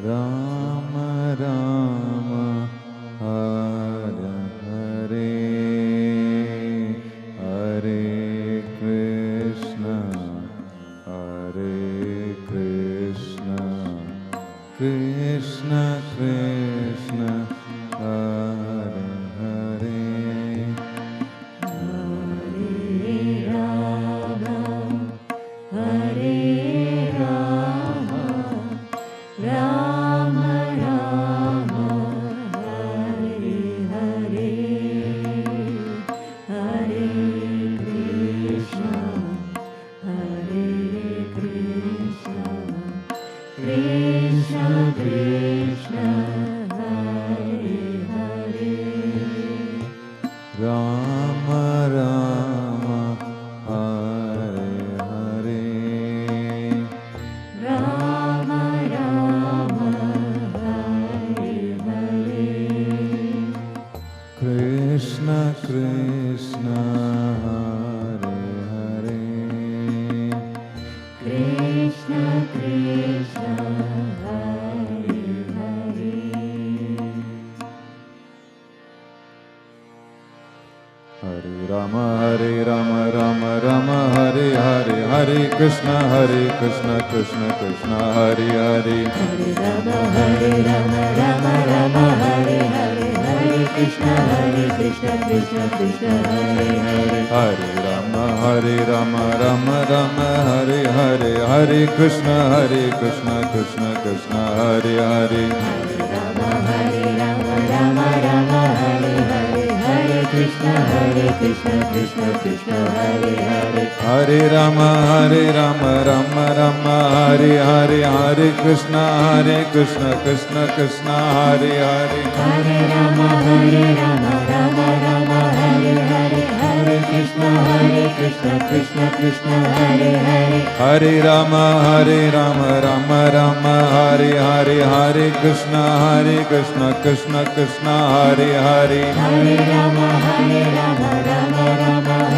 Rama Rama, Hare Hare, Hare Krishna, Hare Krishna, Krishna Krishna, Hare Hare, Hare Rama, Hare Rama, Rama Rama, Hare Hare, Hare Krishna, Hare Krishna, Krishna Krishna, Hare Hare, Rama Rama, Hare Hare, Rama Rama, Hare Hare, Krishna Krishna, Hare Hare, Krishna Krishna, Hare Hare, Hare Rama, Rama Rama, Hare Hare, Hare Krishna Krishna Krishna Hare Hare Hare Rama Rama Rama Hare Hare Hare Krishna Krishna Krishna Hare Hare Hare Rama Rama Rama Hare Hare Hare Krishna Krishna Krishna Hare Hare Hare Rama Rama Rama Hare Hare Hare Krishna Krishna Krishna Hare Hare Hare Rama Rama Rama Hare Hare Hare Krishna Krishna Krishna Hare Hare Hare Rama Rama Rama Hare Hare Hare Krishna Krishna Krishna Hare Hare Hare Rama Rama Rama Hare Hare Hare Krishna Krishna Krishna Hare Hare Hare Rama Rama Rama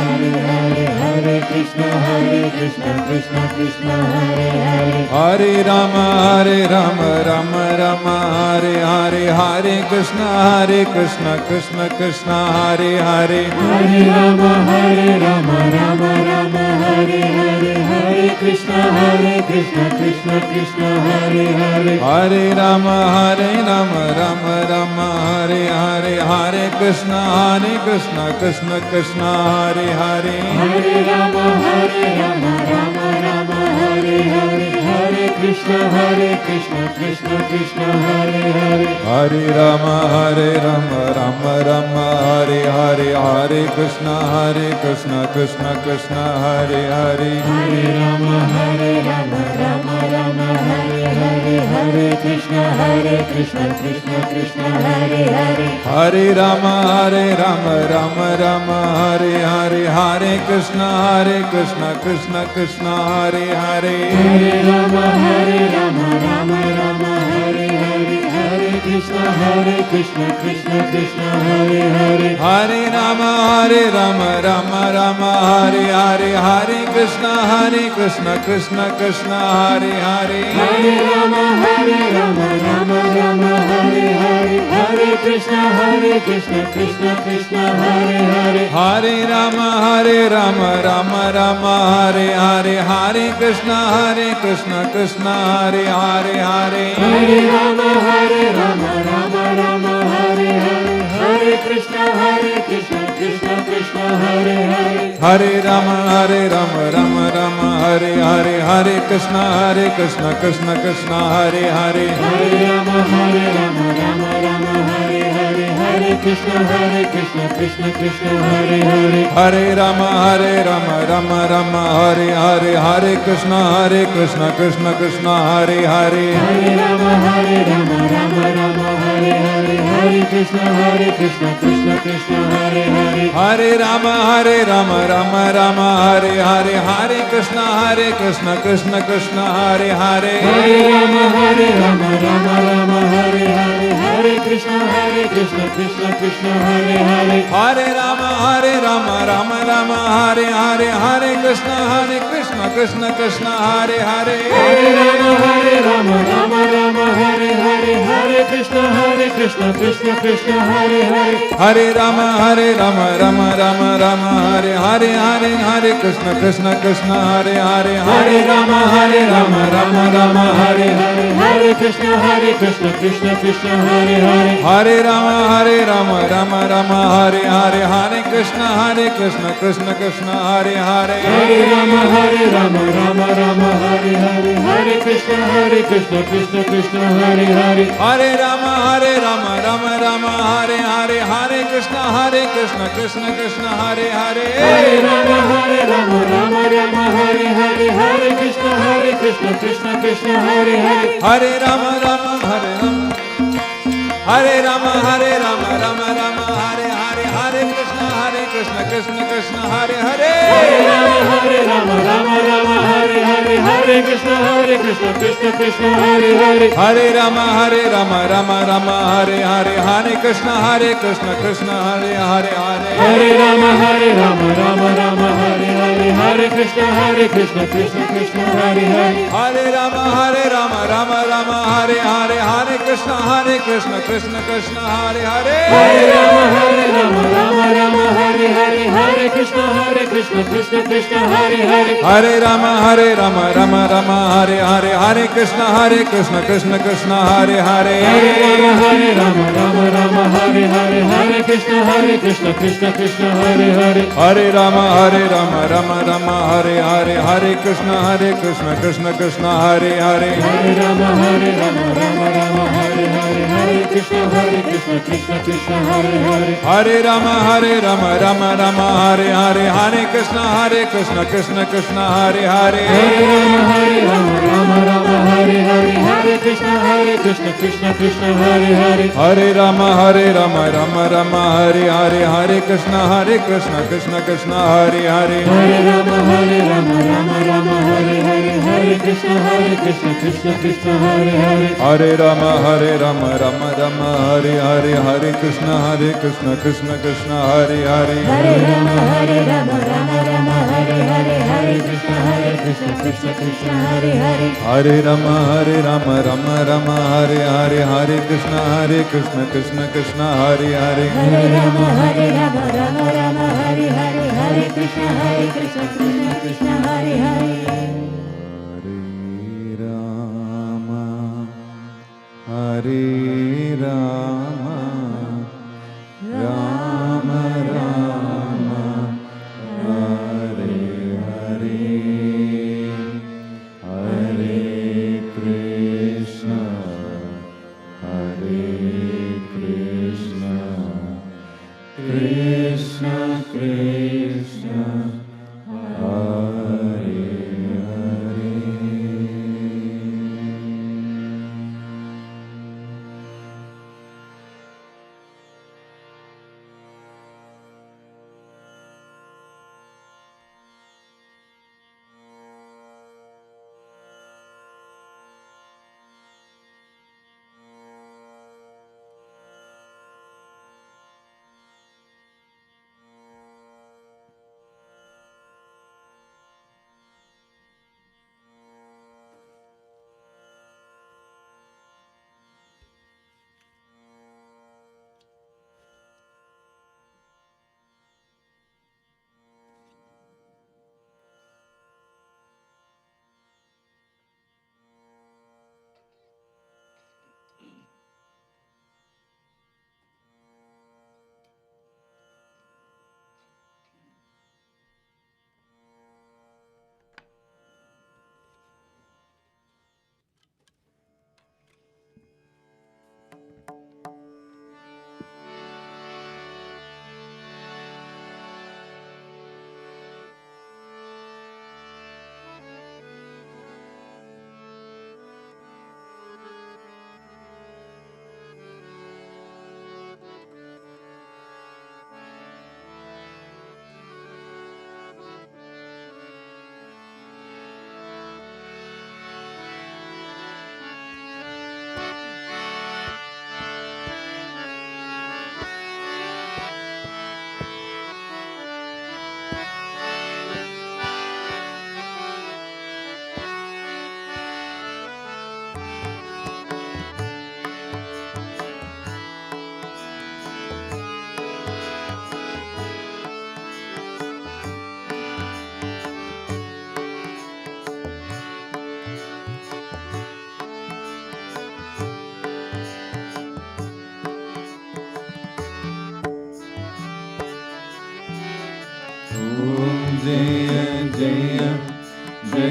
Hare Hare Hare Krishna Krishna Krishna Hare Hare Hare Rama Rama Rama Hare Hare Hare Krishna Krishna Krishna Hare Hare Hare Rama Rama Rama Hare Hare Hare Krishna Krishna Krishna Hare Hare Hare Rama Rama Rama Hare Hare Hare Krishna Krishna Krishna Hare Hare Hare Rama Rama Rama Hare Hare Hare Krishna Krishna Krishna Hare Hare Hare Rama Rama Rama Hare Hare Hare Krishna Krishna Krishna Hare Hare Hare Rama Rama Rama Hare Hare Hare Krishna Krishna Krishna Hare Hare Hare Rama Rama Rama Hare Hare Hare Krishna Krishna Krishna Hare Hare Hare Rama Rama Rama Hare Hare Hare Krishna Krishna Krishna Hare Hare Hare Rama Rama Rama Hare Hare Hare Krishna Krishna Krishna Hare Hare Hare Rama Rama Rama Hare Hare Hare Krishna Krishna Krishna Hare Hare Hare Rama Rama Rama Hare Hare Hare Krishna Krishna Hare Hare Hare Hare Rama Rama Rama Hare Hare Hare Krishna Krishna Hare Hare Hare Rama Rama Rama Hare Hare Hare Krishna Krishna Krishna Hare Hare Hare Rama Rama Rama Hare Hare Hare Krishna Krishna Hare Hare Hare Rama Rama Rama Hare Hare Hare Krishna Krishna Hare Hare Hare Rama Rama Rama Hare Hare Hare Krishna Krishna Hare Hare Hare Rama Rama Rama Hare Hare Hare Krishna Krishna Hare Hare Hare Rama Rama Rama Hare Hare Hare Krishna Krishna Hare Hare Hare Rama Rama Rama Hare Hare Hare Krishna Krishna Hare Hare Hare Rama Rama Hare Hare Hare Krishna Krishna Hare Hare Hare Rama Rama Rama Hare Hare Hare Krishna Krishna Hare Hare Hare Rama Rama Rama Hare Hare Hare Krishna Krishna Hare Hare Hare Rama Rama Rama Hare Hare Hare Krishna Krishna Hare Hare Hare Rama Rama Rama Hare Hare Hare Krishna Krishna Hare Hare Hare Rama Rama Rama Hare Hare Hare Krishna Krishna Hare Hare Hare Rama Rama Rama Hare Hare Hare Krishna Krishna Hare Hare Hare Rama Rama Hare Rama Hare Rama Rama Rama Hare Hare Hare Krishna Krishna Hare Hare Hare Rama Rama Hare Hare Hare Krishna Krishna Hare Hare Hare Rama Rama Rama Hare Hare Hare Krishna Krishna Hare Hare Hare Rama Rama Rama Hare Hare Hare Krishna Krishna Hare Hare Hare Rama Rama Rama Hare Hare Hare Krishna Hare Krishna Krishna Krishna Hare Hare Hare Rama Rama Rama Hare Hare Hare Krishna Krishna Krishna Hare Hare Hare Rama Rama Rama Hare Hare Hare Krishna Krishna Krishna Hare Hare Hare Rama Rama Rama Hare Hare Hare Krishna Krishna Krishna Hare Hare Hare Rama Rama Rama Hare Hare Hare Krishna Krishna Krishna Hare Hare Hare Rama Rama Rama Hare Hare Hare Krishna Krishna Krishna Hare Hare Hare Rama Rama Rama Hare Hare Hare Krishna Krishna Krishna Hare Hare Hare Rama Rama Rama Hare Hare Hare Krishna Krishna Krishna Hare Hare Hare Rama Rama Rama Hare Hare Hare Krishna Krishna Krishna Hare Hare Hare Rama Rama Rama Hare Hare Hare Krishna Krishna Krishna Hare Hare Hare Rama Rama Rama Hare Hare Hare Krishna Krishna Krishna Hare Hare Hare Rama Rama Rama Hare Hare Hare Krishna Krishna Krishna Hare Hare Hare Rama Rama Rama Hare Hare Hare Krishna Krishna Krishna Hare Hare Hare Rama Rama Rama Hare Hare Hare Krishna Krishna Krishna Hare Hare Hare Rama Rama Rama Hare Hare Hare Krishna Krishna Krishna Hare Hare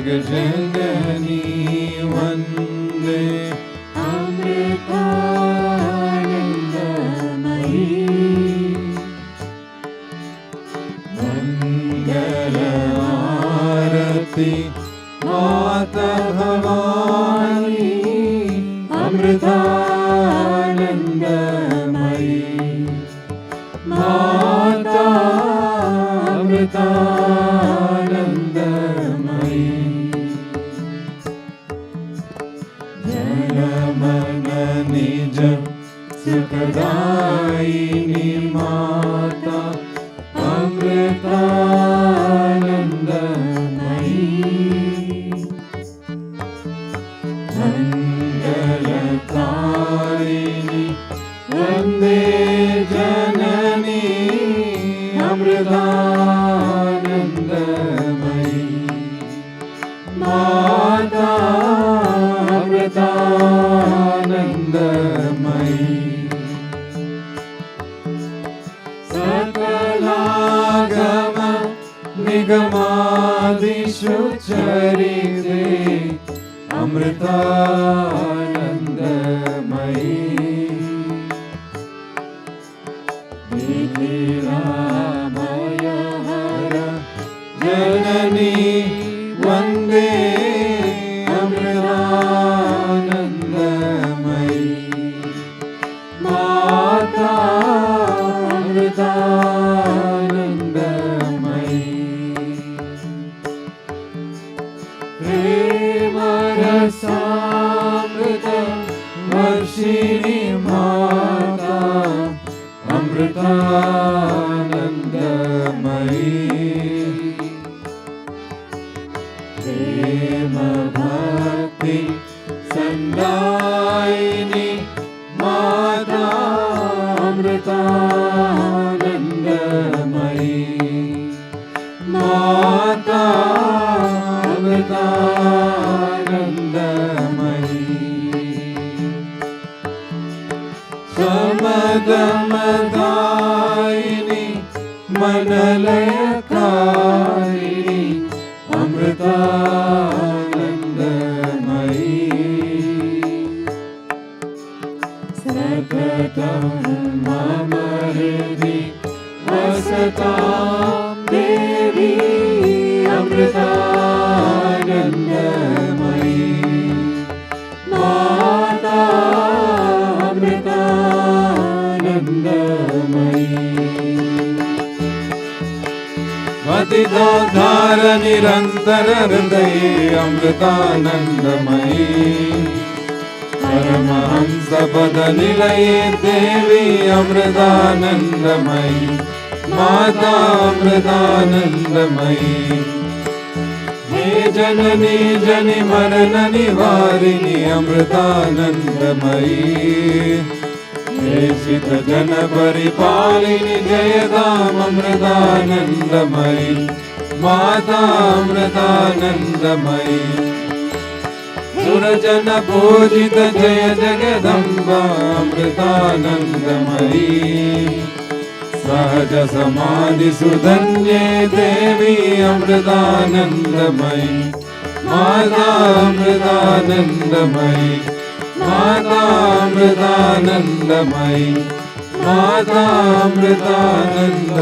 Jagajanani Vande Amritanandamayi Mangala Arati Mata Bhavani Amritanandamayi Mata Amritanandamayi Janamana Nija Sukadaini Mata Amritanandamayi Mangala Mata Amritanandamayi सकलागम निगमादिषु चरिते Amritanandamayi निखिलामय हर जननी वन्दे अमृतानंदमयी माता अमृतानंदमयी प्रेमरसामृत वर्षिणी माता अमृतानंदमयी प्रेम भक्ति संदायिनी माता अमृतानंदमयी माता अमृतानंदमयी समदमदायिनी मनलयकारिणी अमृतानंदमयी सततं मम हृदि वसतां देवी अमृतानंदमयी माता अमृतानंदमयी पतितोद्धार निरंतर हृदये अमृतानंदमयी परमहंस पद निलये देवी अमृतानंदमयी माता अमृतानंदमयी हे जननी जनि मरण निवारिणी अमृतानंदमयी हे सित जन परिपालिनी जयदाम अमृतानंदमयी माता अमृतानंदमयी सुरजन पूजित जय जगदम्बा अमृतानंदमयी सहज समाधि सुधन्ये देवी अमृतानंदमयी माता अमृतानंदमयी माता अमृतानंदमयी माता अमृतानंदमयी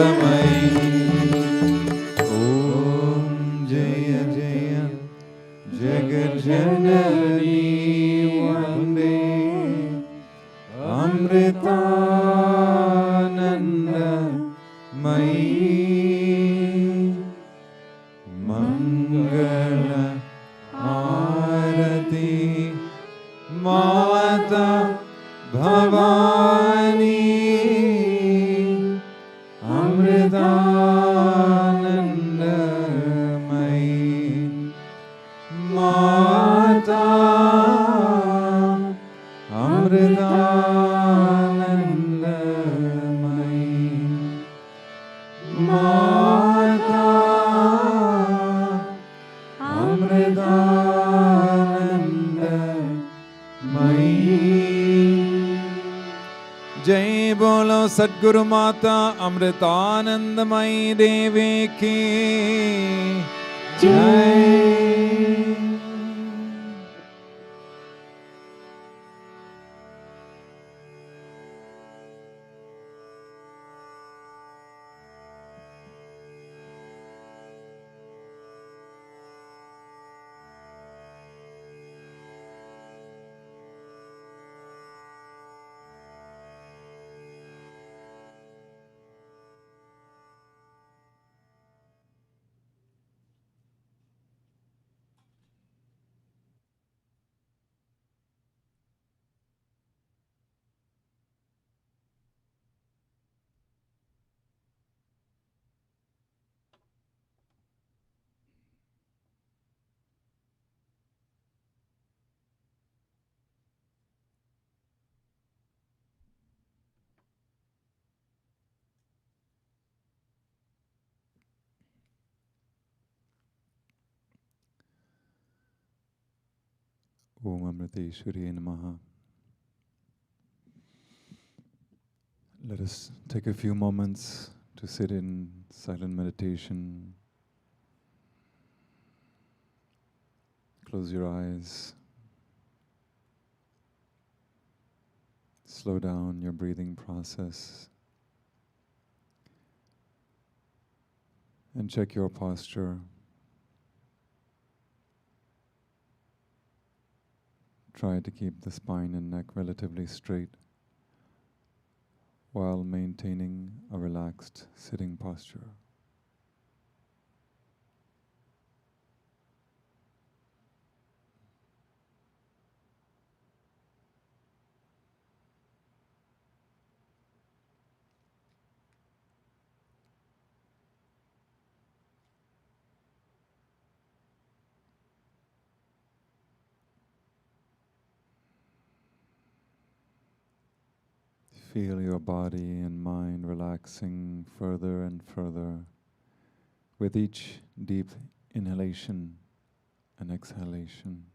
ओम जय जय जगज्जननी वन्दे अमृतानंदमयी मंगल आरती माता भवानी अमृतानंदमयी माता अमृतानंदमयी माता अमृतानंदमयी जय बोलो सद्गुरु माता अमृतानंदमयी देवी की जय। Om Amriteshwari Namaha. Let us take a few moments to sit in silent meditation. Close your eyes. Slow down your breathing process. And check your posture. Try to keep the spine and neck relatively straight while maintaining a relaxed sitting posture. Feel your body and mind relaxing further and further with each deep inhalation and exhalation.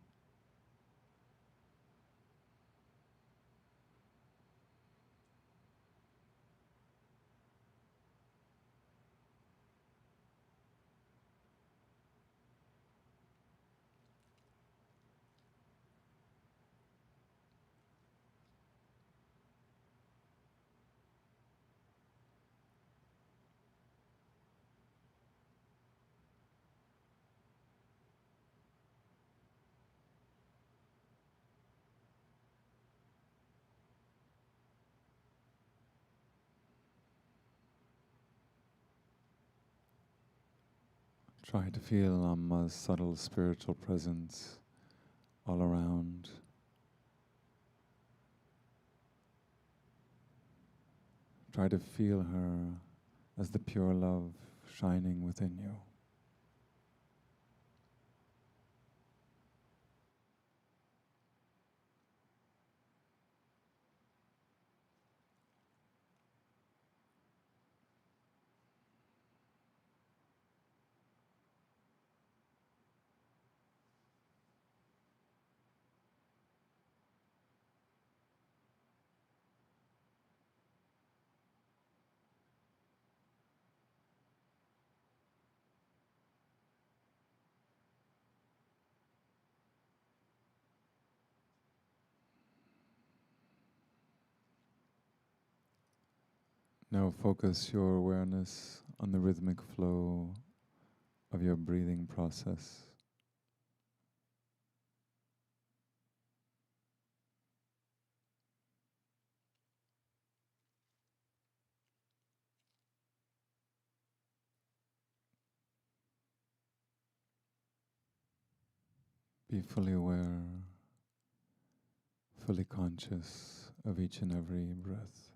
Try to feel Amma's subtle spiritual presence all around. Try to feel her as the pure love shining within you. Now focus your awareness on the rhythmic flow of your breathing process. Be fully aware, fully conscious of each and every breath.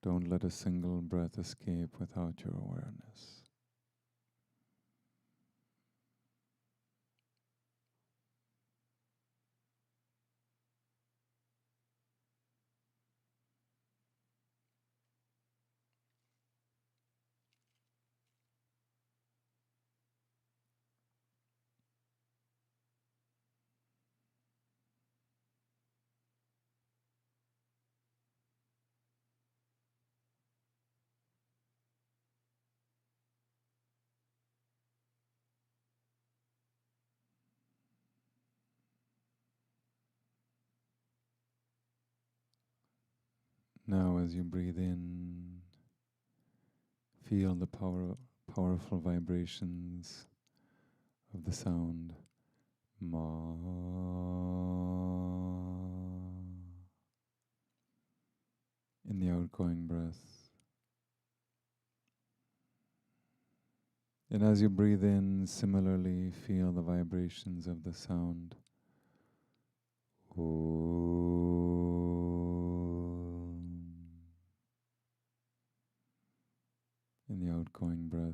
Don't let a single breath escape without your awareness. Now as you breathe in, feel the powerful vibrations of the sound Ma in the outgoing breath. And as you breathe in, similarly feel the vibrations of the sound in the outgoing breath.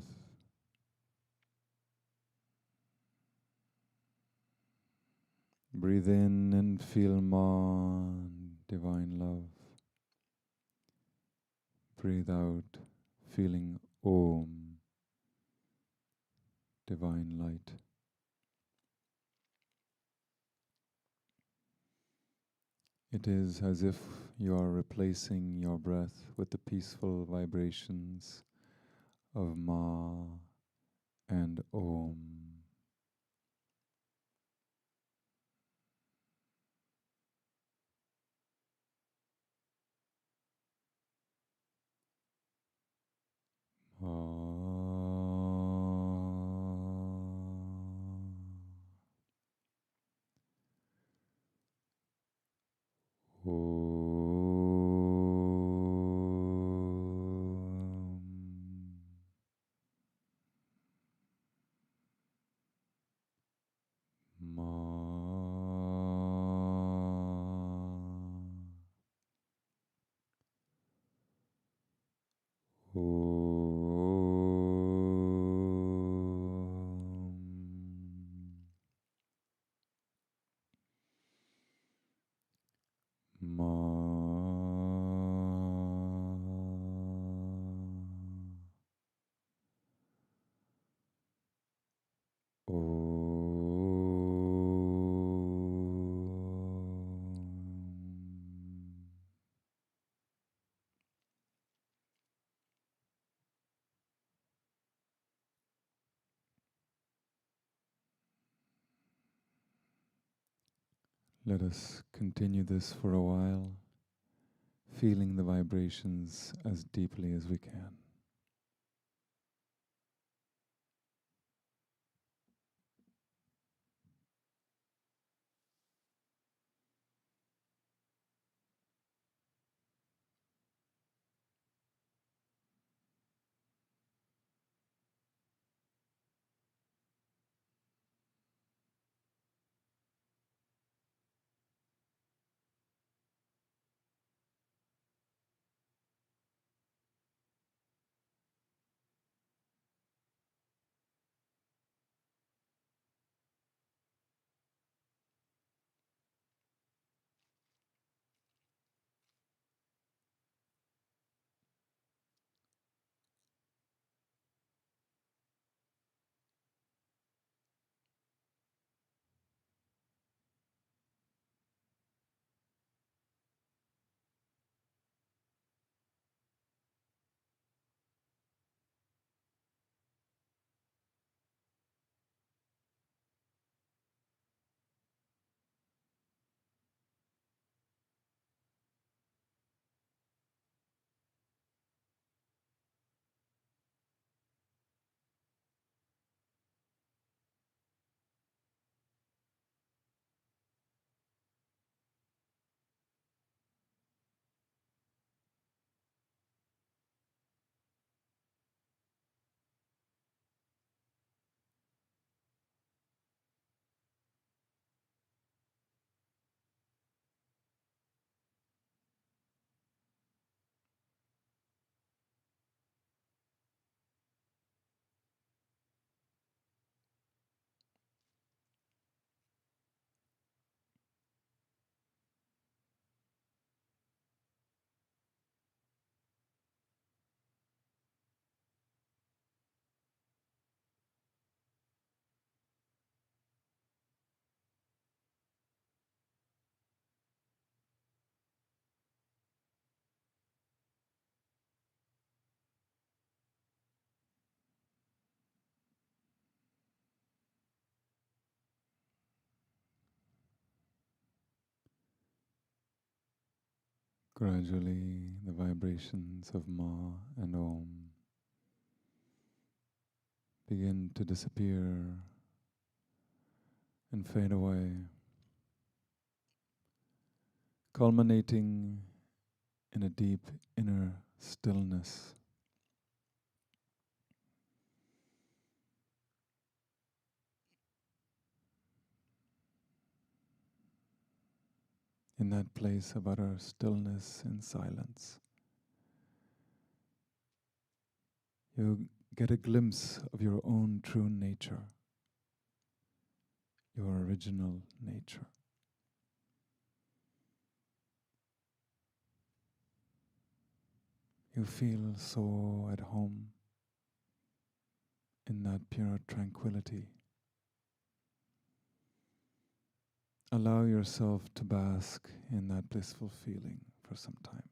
Breathe in and feel Ma, divine love. Breathe out, feeling Om, divine light. It is as if you are replacing your breath with the peaceful vibrations of Ma and Om. Let us continue this for a while, feeling the vibrations as deeply as we can. Gradually, the vibrations of Ma and Om begin to disappear and fade away, culminating in a deep inner stillness. In that place of utter stillness and silence, you get a glimpse of your own true nature, your original nature. You feel so at home in that pure tranquility. Allow yourself to bask in that blissful feeling for some time.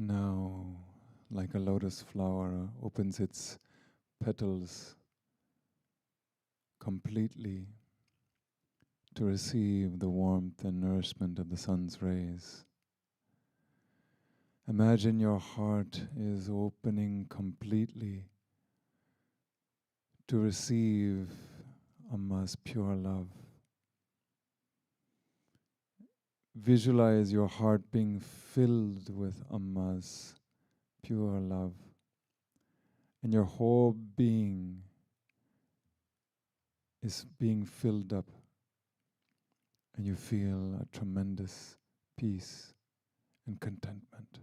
Now, like a lotus flower opens its petals completely to receive the warmth and nourishment of the sun's rays, imagine your heart is opening completely to receive Amma's pure love. Visualize your heart being filled with Amma's pure love, and your whole being is being filled up, and you feel a tremendous peace and contentment.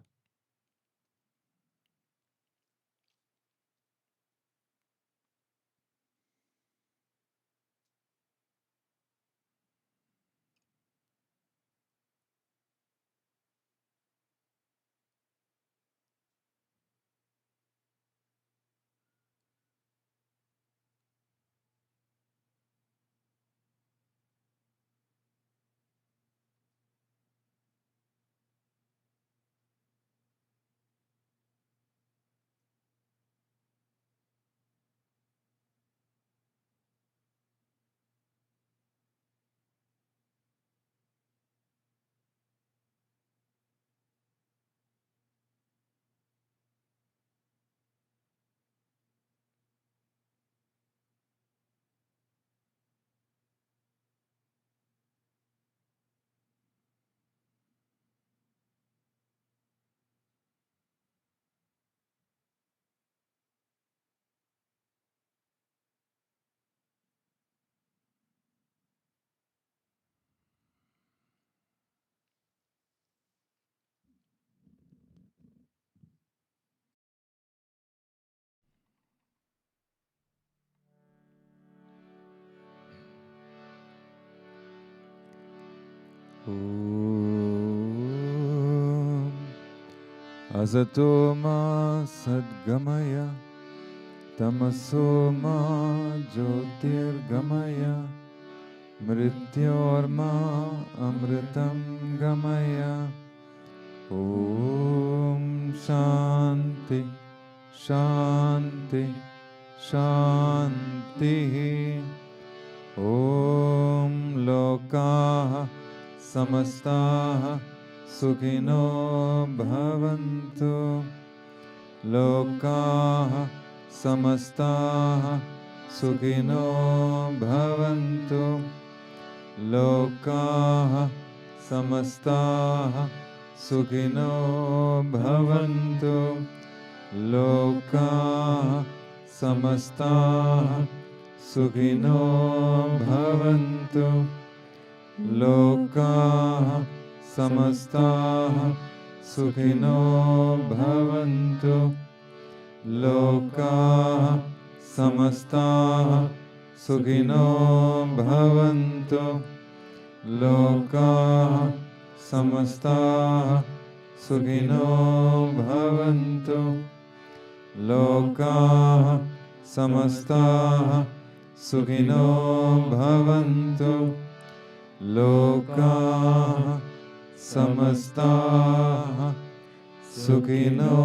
Om Asato ma sadgamaya tamaso ma jyotirgamaya mrityorma amritam gamaya. Om Shanti Shanti Shanti. Om Lokaha Samastaha Sukhino Bhavantu. Lokaha Samastaha Sukhino Bhavantu. Lokaha Samastaha Sukhino Bhavantu. Lokaha Samastaha Sukhino Bhavantu. Lokaha Samastaha Sukhino Bhavantu. Lokaha Samastaha Sukhino Bhavantu. Lokaha Samastaha Sukhino Bhavantu. Lokaha Samastaha Sukhino Bhavantu. Lokaha Samastaha Sukhino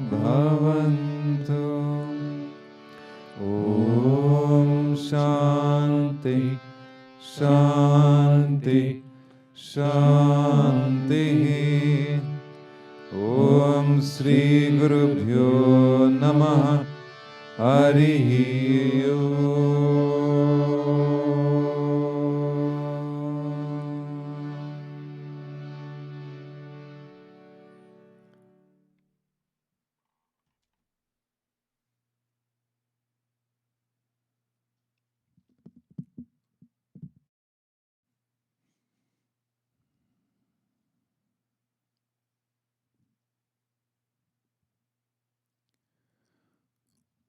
Bhavantu. Om Shanti Shanti Shanti. Om Sri Gurubhyo Namaha. Harihi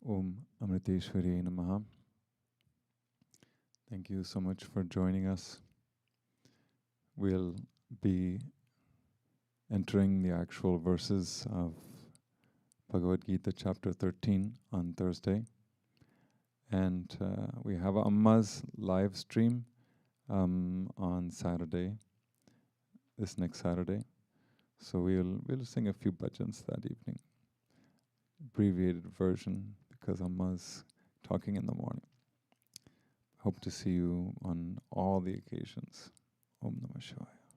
Om Amriteshwari Namaha. Thank you so much for joining us. We'll be entering the actual verses of Bhagavad Gita chapter 13 on Thursday. And we have Amma's live stream on Saturday, this next Saturday. So we'll sing a few bhajans that evening. Abbreviated version because Amma's talking in the morning. Hope to see you on all the occasions. Om Namah Shivaya.